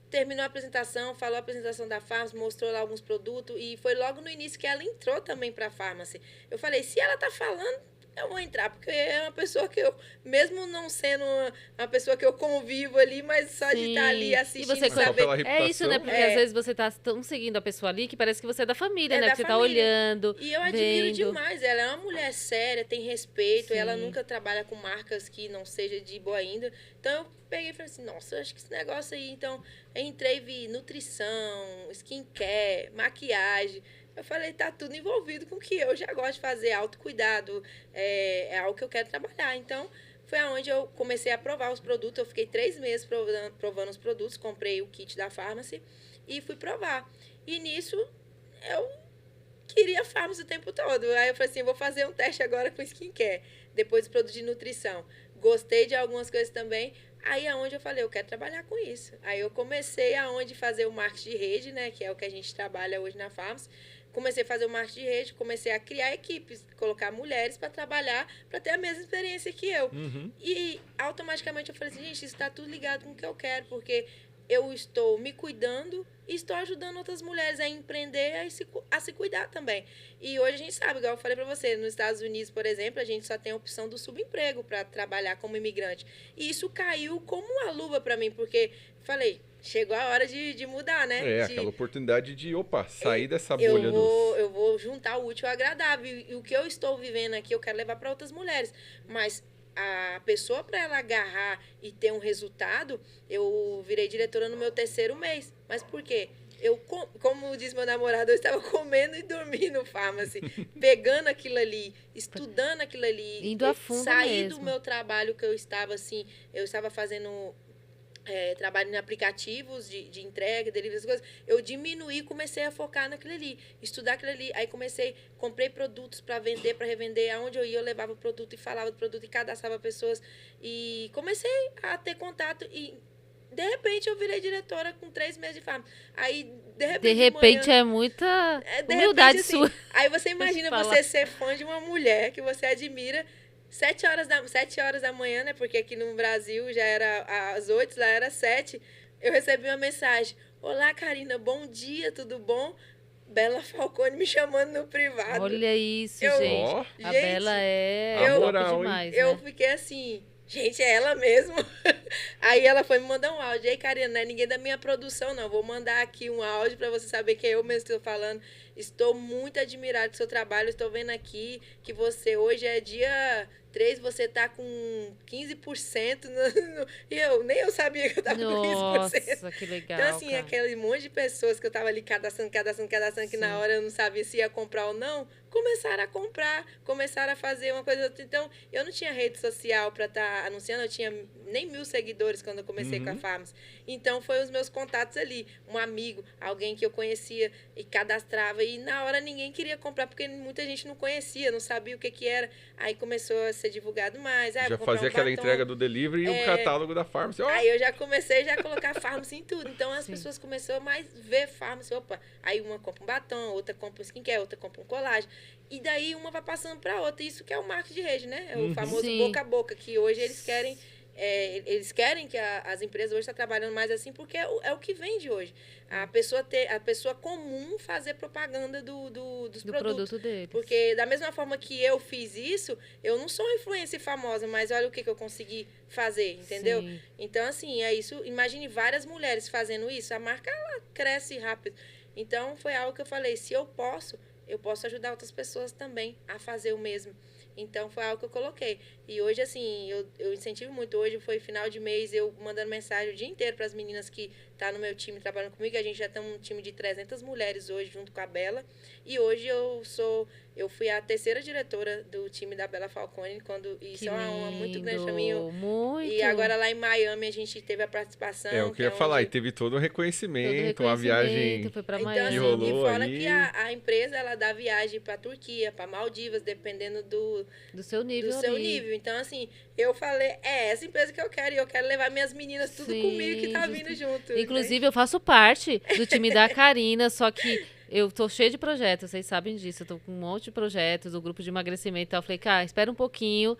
terminou a apresentação, falou a apresentação da Farmacy, mostrou lá alguns produtos. E foi logo no início que ela entrou também pra Farmacy. Eu falei, se ela tá falando, eu vou entrar, porque é uma pessoa que eu, mesmo não sendo uma pessoa que eu convivo ali, mas só de estar ali Sim. assistindo, E você Só saber... pela É isso, né? reputação. Porque às vezes você tá tão seguindo a pessoa ali que parece que você é da família, É né? da Porque você tá família. olhando, E eu admiro vendo. demais. Ela é uma mulher séria, tem respeito. Sim. Ela nunca trabalha com marcas que não seja de boa ainda. Então eu peguei e falei assim, nossa, eu acho que esse negócio aí... Então, eu entrei e vi nutrição, skincare, maquiagem. Eu falei, tá tudo envolvido com o que eu já gosto de fazer, autocuidado, é algo que eu quero trabalhar. Então, foi aonde eu comecei a provar os produtos. Eu fiquei 3 meses provando os produtos, comprei o kit da Farmacy e fui provar. E nisso, eu queria Farmacy o tempo todo. Aí eu falei assim, vou fazer um teste agora com skincare, depois do produto de nutrição. Gostei de algumas coisas também. Aí é onde eu falei, eu quero trabalhar com isso. Aí eu comecei aonde fazer o marketing de rede, né, que é o que a gente trabalha hoje na Farmacy. Comecei a fazer o marketing de rede, comecei a criar equipes, colocar mulheres para trabalhar, para ter a mesma experiência que eu. E automaticamente eu falei assim, gente, isso está tudo ligado com o que eu quero, porque eu estou me cuidando e estou ajudando outras mulheres a empreender, a se cuidar também. E hoje a gente sabe, igual eu falei para você, nos Estados Unidos, por exemplo, a gente só tem a opção do subemprego para trabalhar como imigrante. E isso caiu como uma luva para mim, porque falei, chegou a hora de mudar, né? Aquela oportunidade de, sair dessa eu bolha eu vou juntar o útil ao agradável. E o que eu estou vivendo aqui, eu quero levar para outras mulheres. Mas a pessoa, para ela agarrar e ter um resultado, eu virei diretora no meu 3º mês. Mas por quê? Eu, como diz meu namorado, eu estava comendo e dormindo no Farmacy, pegando aquilo ali, estudando aquilo ali. Indo a fundo saí mesmo. do meu trabalho que eu estava assim, eu estava fazendo... trabalho em aplicativos de entrega, delivery, essas coisas, eu diminuí e comecei a focar naquilo ali, estudar aquilo ali. Aí comprei produtos para vender, para revender. Aonde eu ia, eu levava o produto e falava do produto e cadastrava pessoas. E comecei a ter contato e De repente eu virei diretora com 3 meses de farm. Aí, de repente. De repente manhã, é muita de humildade repente, assim, sua. aí você imagina falar. você ser fã de uma mulher que você admira 7 horas da manhã, né? Porque aqui no Brasil já era às 8, lá era 7. Eu recebi uma mensagem. Olá, Karina, bom dia, tudo bom? Bela Falcone me chamando no privado. Olha isso, Eu- gente. Ó, A Gente, Bela é a top moral, hein? demais, Eu né? fiquei assim, gente, é ela mesmo. Aí ela foi me mandar um áudio. Ei, Karina, não é ninguém da minha produção, não. Vou mandar aqui um áudio para você saber que é eu mesmo que estou falando. Estou muito admirada do seu trabalho. Estou vendo aqui que você hoje é dia 3, você tá com 15%. E nem eu sabia que eu tava com 15%. Nossa, que legal, Então, assim, cara. aquele monte de pessoas que eu tava ali cadastrando, que Sim. na hora eu não sabia se ia comprar ou não, começaram a comprar, começaram a fazer uma coisa ou outra. Então, eu não tinha rede social para estar anunciando, eu tinha nem 1.000 seguidores quando eu comecei com a Farms. Então, foi os meus contatos ali. Um amigo, alguém que eu conhecia e cadastrava. E na hora ninguém queria comprar, porque muita gente não conhecia, não sabia o que que era. Aí começou a ser divulgado mais. Já vou comprar fazia um aquela batom. entrega do delivery e o catálogo da Farmácia. Ó, Aí eu já comecei a colocar Farmácia em tudo. Então as Sim. pessoas começaram a mais ver Farmácia. Opa, aí uma compra um batom, outra compra um skincare, outra compra um colagem. E daí uma vai passando para outra. Isso que é o marketing de rede, né? É o famoso Sim. boca a boca, que hoje eles querem. Eles querem que as empresas hoje estão trabalhando mais assim, porque é o que vende hoje. A pessoa comum fazer propaganda dos Do produtos. produto deles. Porque da mesma forma que eu fiz isso, eu não sou influencer famosa, mas olha o que eu consegui fazer, entendeu? Sim. Então, assim, é isso. Imagine várias mulheres fazendo isso, a marca ela cresce rápido. Então, foi algo que eu falei, se eu posso ajudar outras pessoas também a fazer o mesmo. Então, foi algo que eu coloquei. E hoje, assim, eu incentivo muito. Hoje foi final de mês, eu mandando mensagem o dia inteiro para as meninas que tá no meu time trabalhando comigo. A gente já tem um time de 300 mulheres hoje, junto com a Bela. E hoje eu fui a terceira diretora do time da Bela Falcone, isso Que é uma honra muito grande para lindo, mim. muito. E agora lá em Miami a gente teve a participação. eu queria que é falar, e onde- teve todo o Todo reconhecimento, uma viagem. foi pra Então, Miami. assim, rolou e fora aí. que a empresa ela dá viagem para Turquia, para Maldivas, dependendo do Do seu nível seu ali. nível. Então, assim, eu falei, é essa empresa que eu quero, e eu quero levar minhas meninas tudo Sim, comigo que tá vindo junto. Inclusive, eu faço parte do time da Karina, só que eu tô cheia de projetos, vocês sabem disso. Eu tô com um monte de projetos, o grupo de emagrecimento e tal. Eu falei, cara, espera um pouquinho,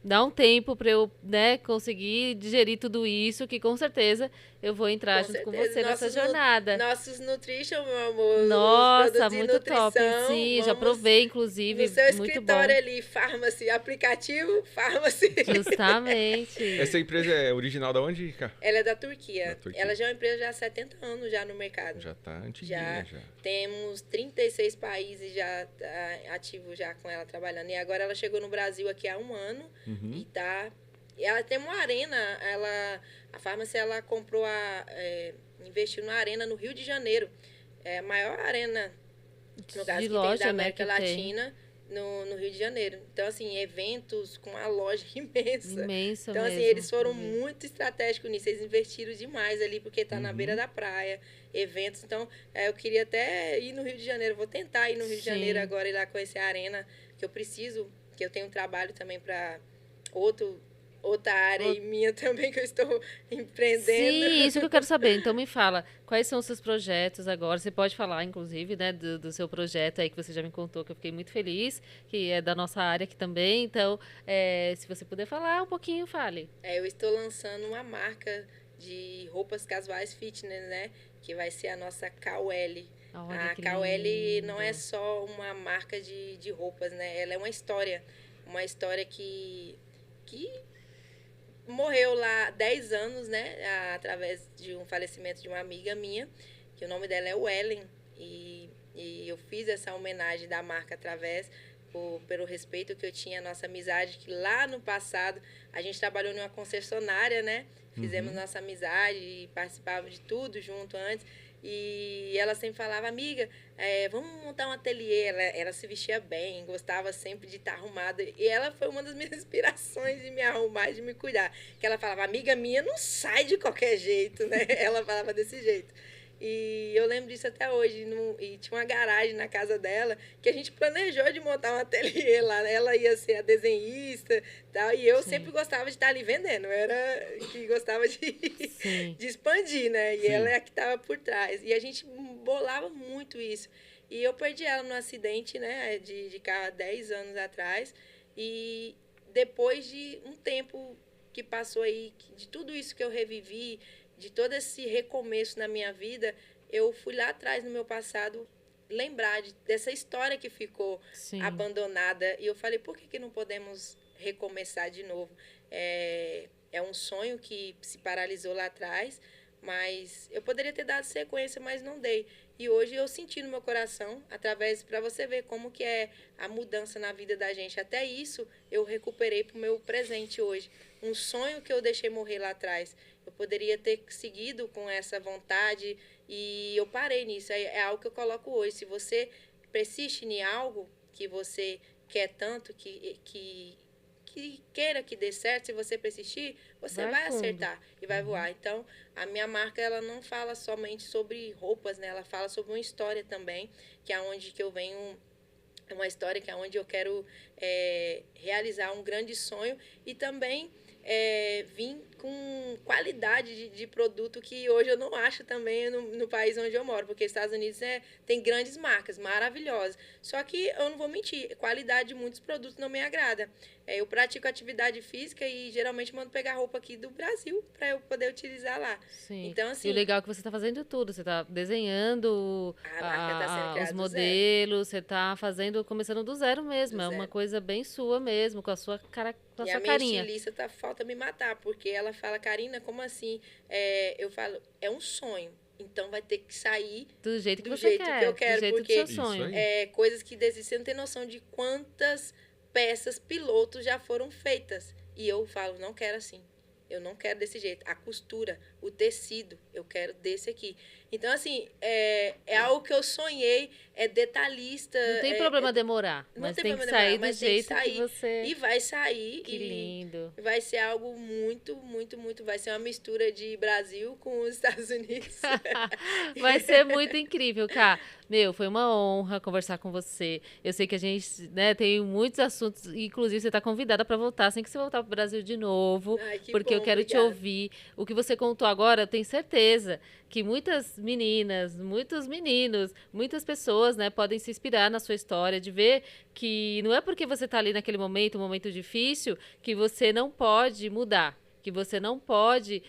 dá um tempo pra eu, né, conseguir digerir tudo isso, que com certeza eu vou entrar junto com você nessa jornada. Nossos nutrition, meu amor. os Nossa, produtos de muito top. nutrição, Sim, já vamos provei, inclusive, No seu muito bom. escritório ali, farmácia, aplicativo, farmácia. Justamente. Essa empresa é original da onde, Ica? Ela é da Turquia. Da Turquia. Ela já é uma empresa já há 70 anos já no mercado. Já tá antiguinha, já. Temos 36 países já ativos já com ela trabalhando. E agora ela chegou no Brasil aqui há um ano e tá. E ela tem uma arena, a farmácia ela comprou investiu numa arena no Rio de Janeiro. É a maior arena no caso, De que loja, tem da né, América que tem. Latina no Rio de Janeiro. Então, assim, eventos com uma loja imensa. Imensa Então, mesmo. assim, eles foram eu vi. muito estratégicos nisso. Eles investiram demais ali, porque tá na beira da praia, eventos. Então, eu queria até ir no Rio de Janeiro. Vou tentar ir no Rio de Sim. Janeiro agora, ir lá conhecer a arena, que eu preciso, que eu tenho um trabalho também para outra área e minha também, que eu estou empreendendo. Sim, isso que eu quero saber. Então me fala, quais são os seus projetos agora? Você pode falar, inclusive, né, do seu projeto aí que você já me contou, que eu fiquei muito feliz, que é da nossa área aqui também. Então, se você puder falar um pouquinho, fale. Eu estou lançando uma marca de roupas casuais fitness, né? Que vai ser a nossa KOL. Olha, A que KOL lindo. não é só uma marca de roupas, né? Ela é uma história. Uma história que morreu lá há 10 anos, né? Através de um falecimento de uma amiga minha, que o nome dela é Wellen. E eu fiz essa homenagem da marca através pelo respeito que eu tinha à nossa amizade, que lá no passado a gente trabalhou numa concessionária, né? Fizemos nossa amizade e participávamos de tudo junto antes. E ela sempre falava, amiga, vamos montar um ateliê. Ela se vestia bem, gostava sempre de estar arrumada. E ela foi uma das minhas inspirações de me arrumar, de me cuidar. Que ela falava, amiga minha não sai de qualquer jeito, né? Ela falava desse jeito. E eu lembro disso até hoje. E tinha uma garagem na casa dela que a gente planejou de montar um ateliê lá. Ela ia ser a desenhista e tal. E eu sempre gostava de estar ali vendendo. Eu era que gostava de expandir, né? E ela é a que estava por trás. E a gente bolava muito isso. E eu perdi ela num acidente, né? De carro há 10 anos atrás. E depois de um tempo que passou aí, de tudo isso que eu revivi, de todo esse recomeço na minha vida, eu fui lá atrás no meu passado lembrar dessa história que ficou abandonada. E eu falei, por que não podemos recomeçar de novo? É um sonho que se paralisou lá atrás, mas eu poderia ter dado sequência, mas não dei. E hoje eu senti no meu coração, através, para você ver como que é a mudança na vida da gente. Até isso eu recuperei para o meu presente hoje. Um sonho que eu deixei morrer lá atrás. Eu poderia ter seguido com essa vontade e eu parei nisso. É algo que eu coloco hoje. Se você persiste em algo que você quer tanto, que queira que dê certo, se você persistir, você vai acertar e vai voar. Então, a minha marca, ela não fala somente sobre roupas, né? Ela fala sobre uma história também, que é onde que eu venho, é uma história que é onde eu quero realizar um grande sonho e também vim com qualidade de produto que hoje eu não acho também no país onde eu moro, porque os Estados Unidos tem grandes marcas maravilhosas. Só que eu não vou mentir, a qualidade de muitos produtos não me agrada. Eu pratico atividade física e geralmente mando pegar roupa aqui do Brasil para eu poder utilizar lá. Sim. Então, assim, e o legal é que você está fazendo tudo. Você está desenhando a marca tá sendo criada os do modelos, você está começando do zero mesmo. Do É uma zero. coisa bem sua mesmo, com a sua cara, com a E sua a minha carinha. estilista falta me matar, porque ela fala, Karina, como assim? Eu falo, é um sonho. Então vai ter que sair Do jeito que do você jeito quer, que eu quero, do jeito porque do seu sonho. coisas que você não tem noção de quantas peças pilotos já foram feitas. E eu falo, não quero assim. Eu não quero desse jeito. A costura, o tecido, eu quero desse aqui. Então, assim, é algo que eu sonhei, é detalhista. Não tem problema demorar, Não mas tem tem que problema demorar, sair do mas tem que jeito que sair. você... E vai sair. Que lindo. E vai ser algo muito, muito, muito... Vai ser uma mistura de Brasil com os Estados Unidos. Vai ser muito incrível, Ká. Meu, foi uma honra conversar com você. Eu sei que a gente, né, tem muitos assuntos, inclusive você está convidada para voltar, assim que você voltar para o Brasil de novo, Ai, que porque bom, eu quero te obrigada. ouvir. O que você contou agora, eu tenho certeza que muitas meninas, muitos meninos, muitas pessoas, né, podem se inspirar na sua história, de ver que não é porque você está ali naquele momento, um momento difícil, que você não pode mudar, que você não pode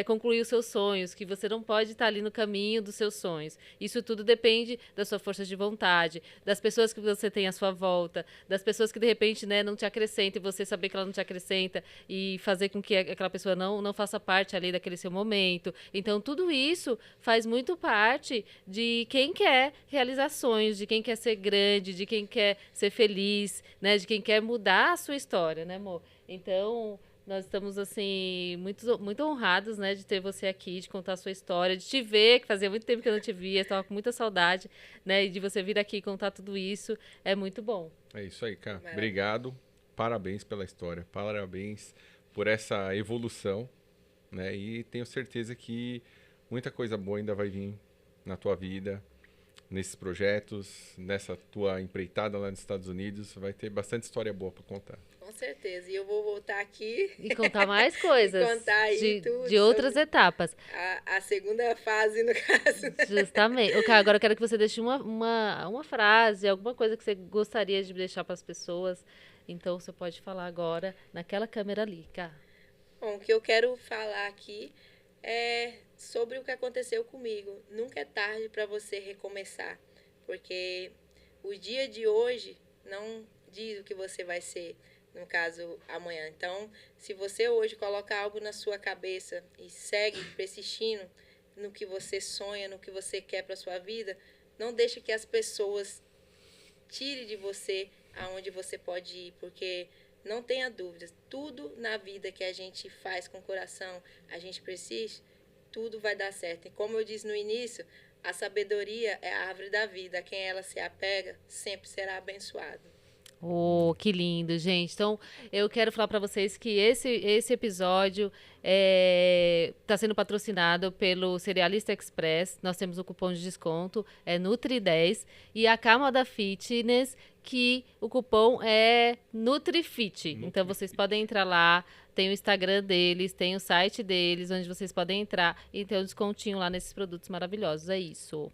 concluir os seus sonhos, que você não pode estar ali no caminho dos seus sonhos. Isso tudo depende da sua força de vontade, das pessoas que você tem à sua volta, das pessoas que de repente, né, não te acrescentam e você saber que ela não te acrescenta e fazer com que aquela pessoa não faça parte ali daquele seu momento. Então, tudo isso faz muito parte de quem quer realizar sonhos, de quem quer ser grande, de quem quer ser feliz, né, de quem quer mudar a sua história, né, amor? Então, nós estamos, assim, muito honrados, né, de ter você aqui, de contar a sua história, de te ver, que fazia muito tempo que eu não te via, estava com muita saudade, né, e de você vir aqui contar tudo isso, é muito bom. É isso aí, Ká. Obrigado, parabéns pela história, parabéns por essa evolução, né, e tenho certeza que muita coisa boa ainda vai vir na tua vida, nesses projetos, nessa tua empreitada lá nos Estados Unidos, vai ter bastante história boa para contar. Com certeza. E eu vou voltar aqui. E contar mais coisas. E contar aí tudo de outras etapas. A segunda fase, no caso. Justamente. Ok, agora eu quero que você deixe uma frase, alguma coisa que você gostaria de deixar para as pessoas. Então, você pode falar agora naquela câmera ali, Ká. Bom, o que eu quero falar aqui é sobre o que aconteceu comigo. Nunca é tarde para você recomeçar. Porque o dia de hoje não diz o que você vai ser, no caso, amanhã. Então, se você hoje coloca algo na sua cabeça e segue persistindo no que você sonha, no que você quer para sua vida, não deixe que as pessoas tirem de você aonde você pode ir, porque não tenha dúvidas, tudo na vida que a gente faz com o coração, a gente persiste, tudo vai dar certo. E como eu disse no início, a sabedoria é a árvore da vida, a quem ela se apega sempre será abençoado. Oh, que lindo, gente. Então, eu quero falar para vocês que esse episódio está sendo patrocinado pelo Cerealista Express. Nós temos o cupom de desconto, é Nutri10. E a Camada Fitness, que o cupom é NutriFit. Então, vocês podem entrar lá, tem o Instagram deles, tem o site deles, onde vocês podem entrar e ter um descontinho lá nesses produtos maravilhosos. É isso.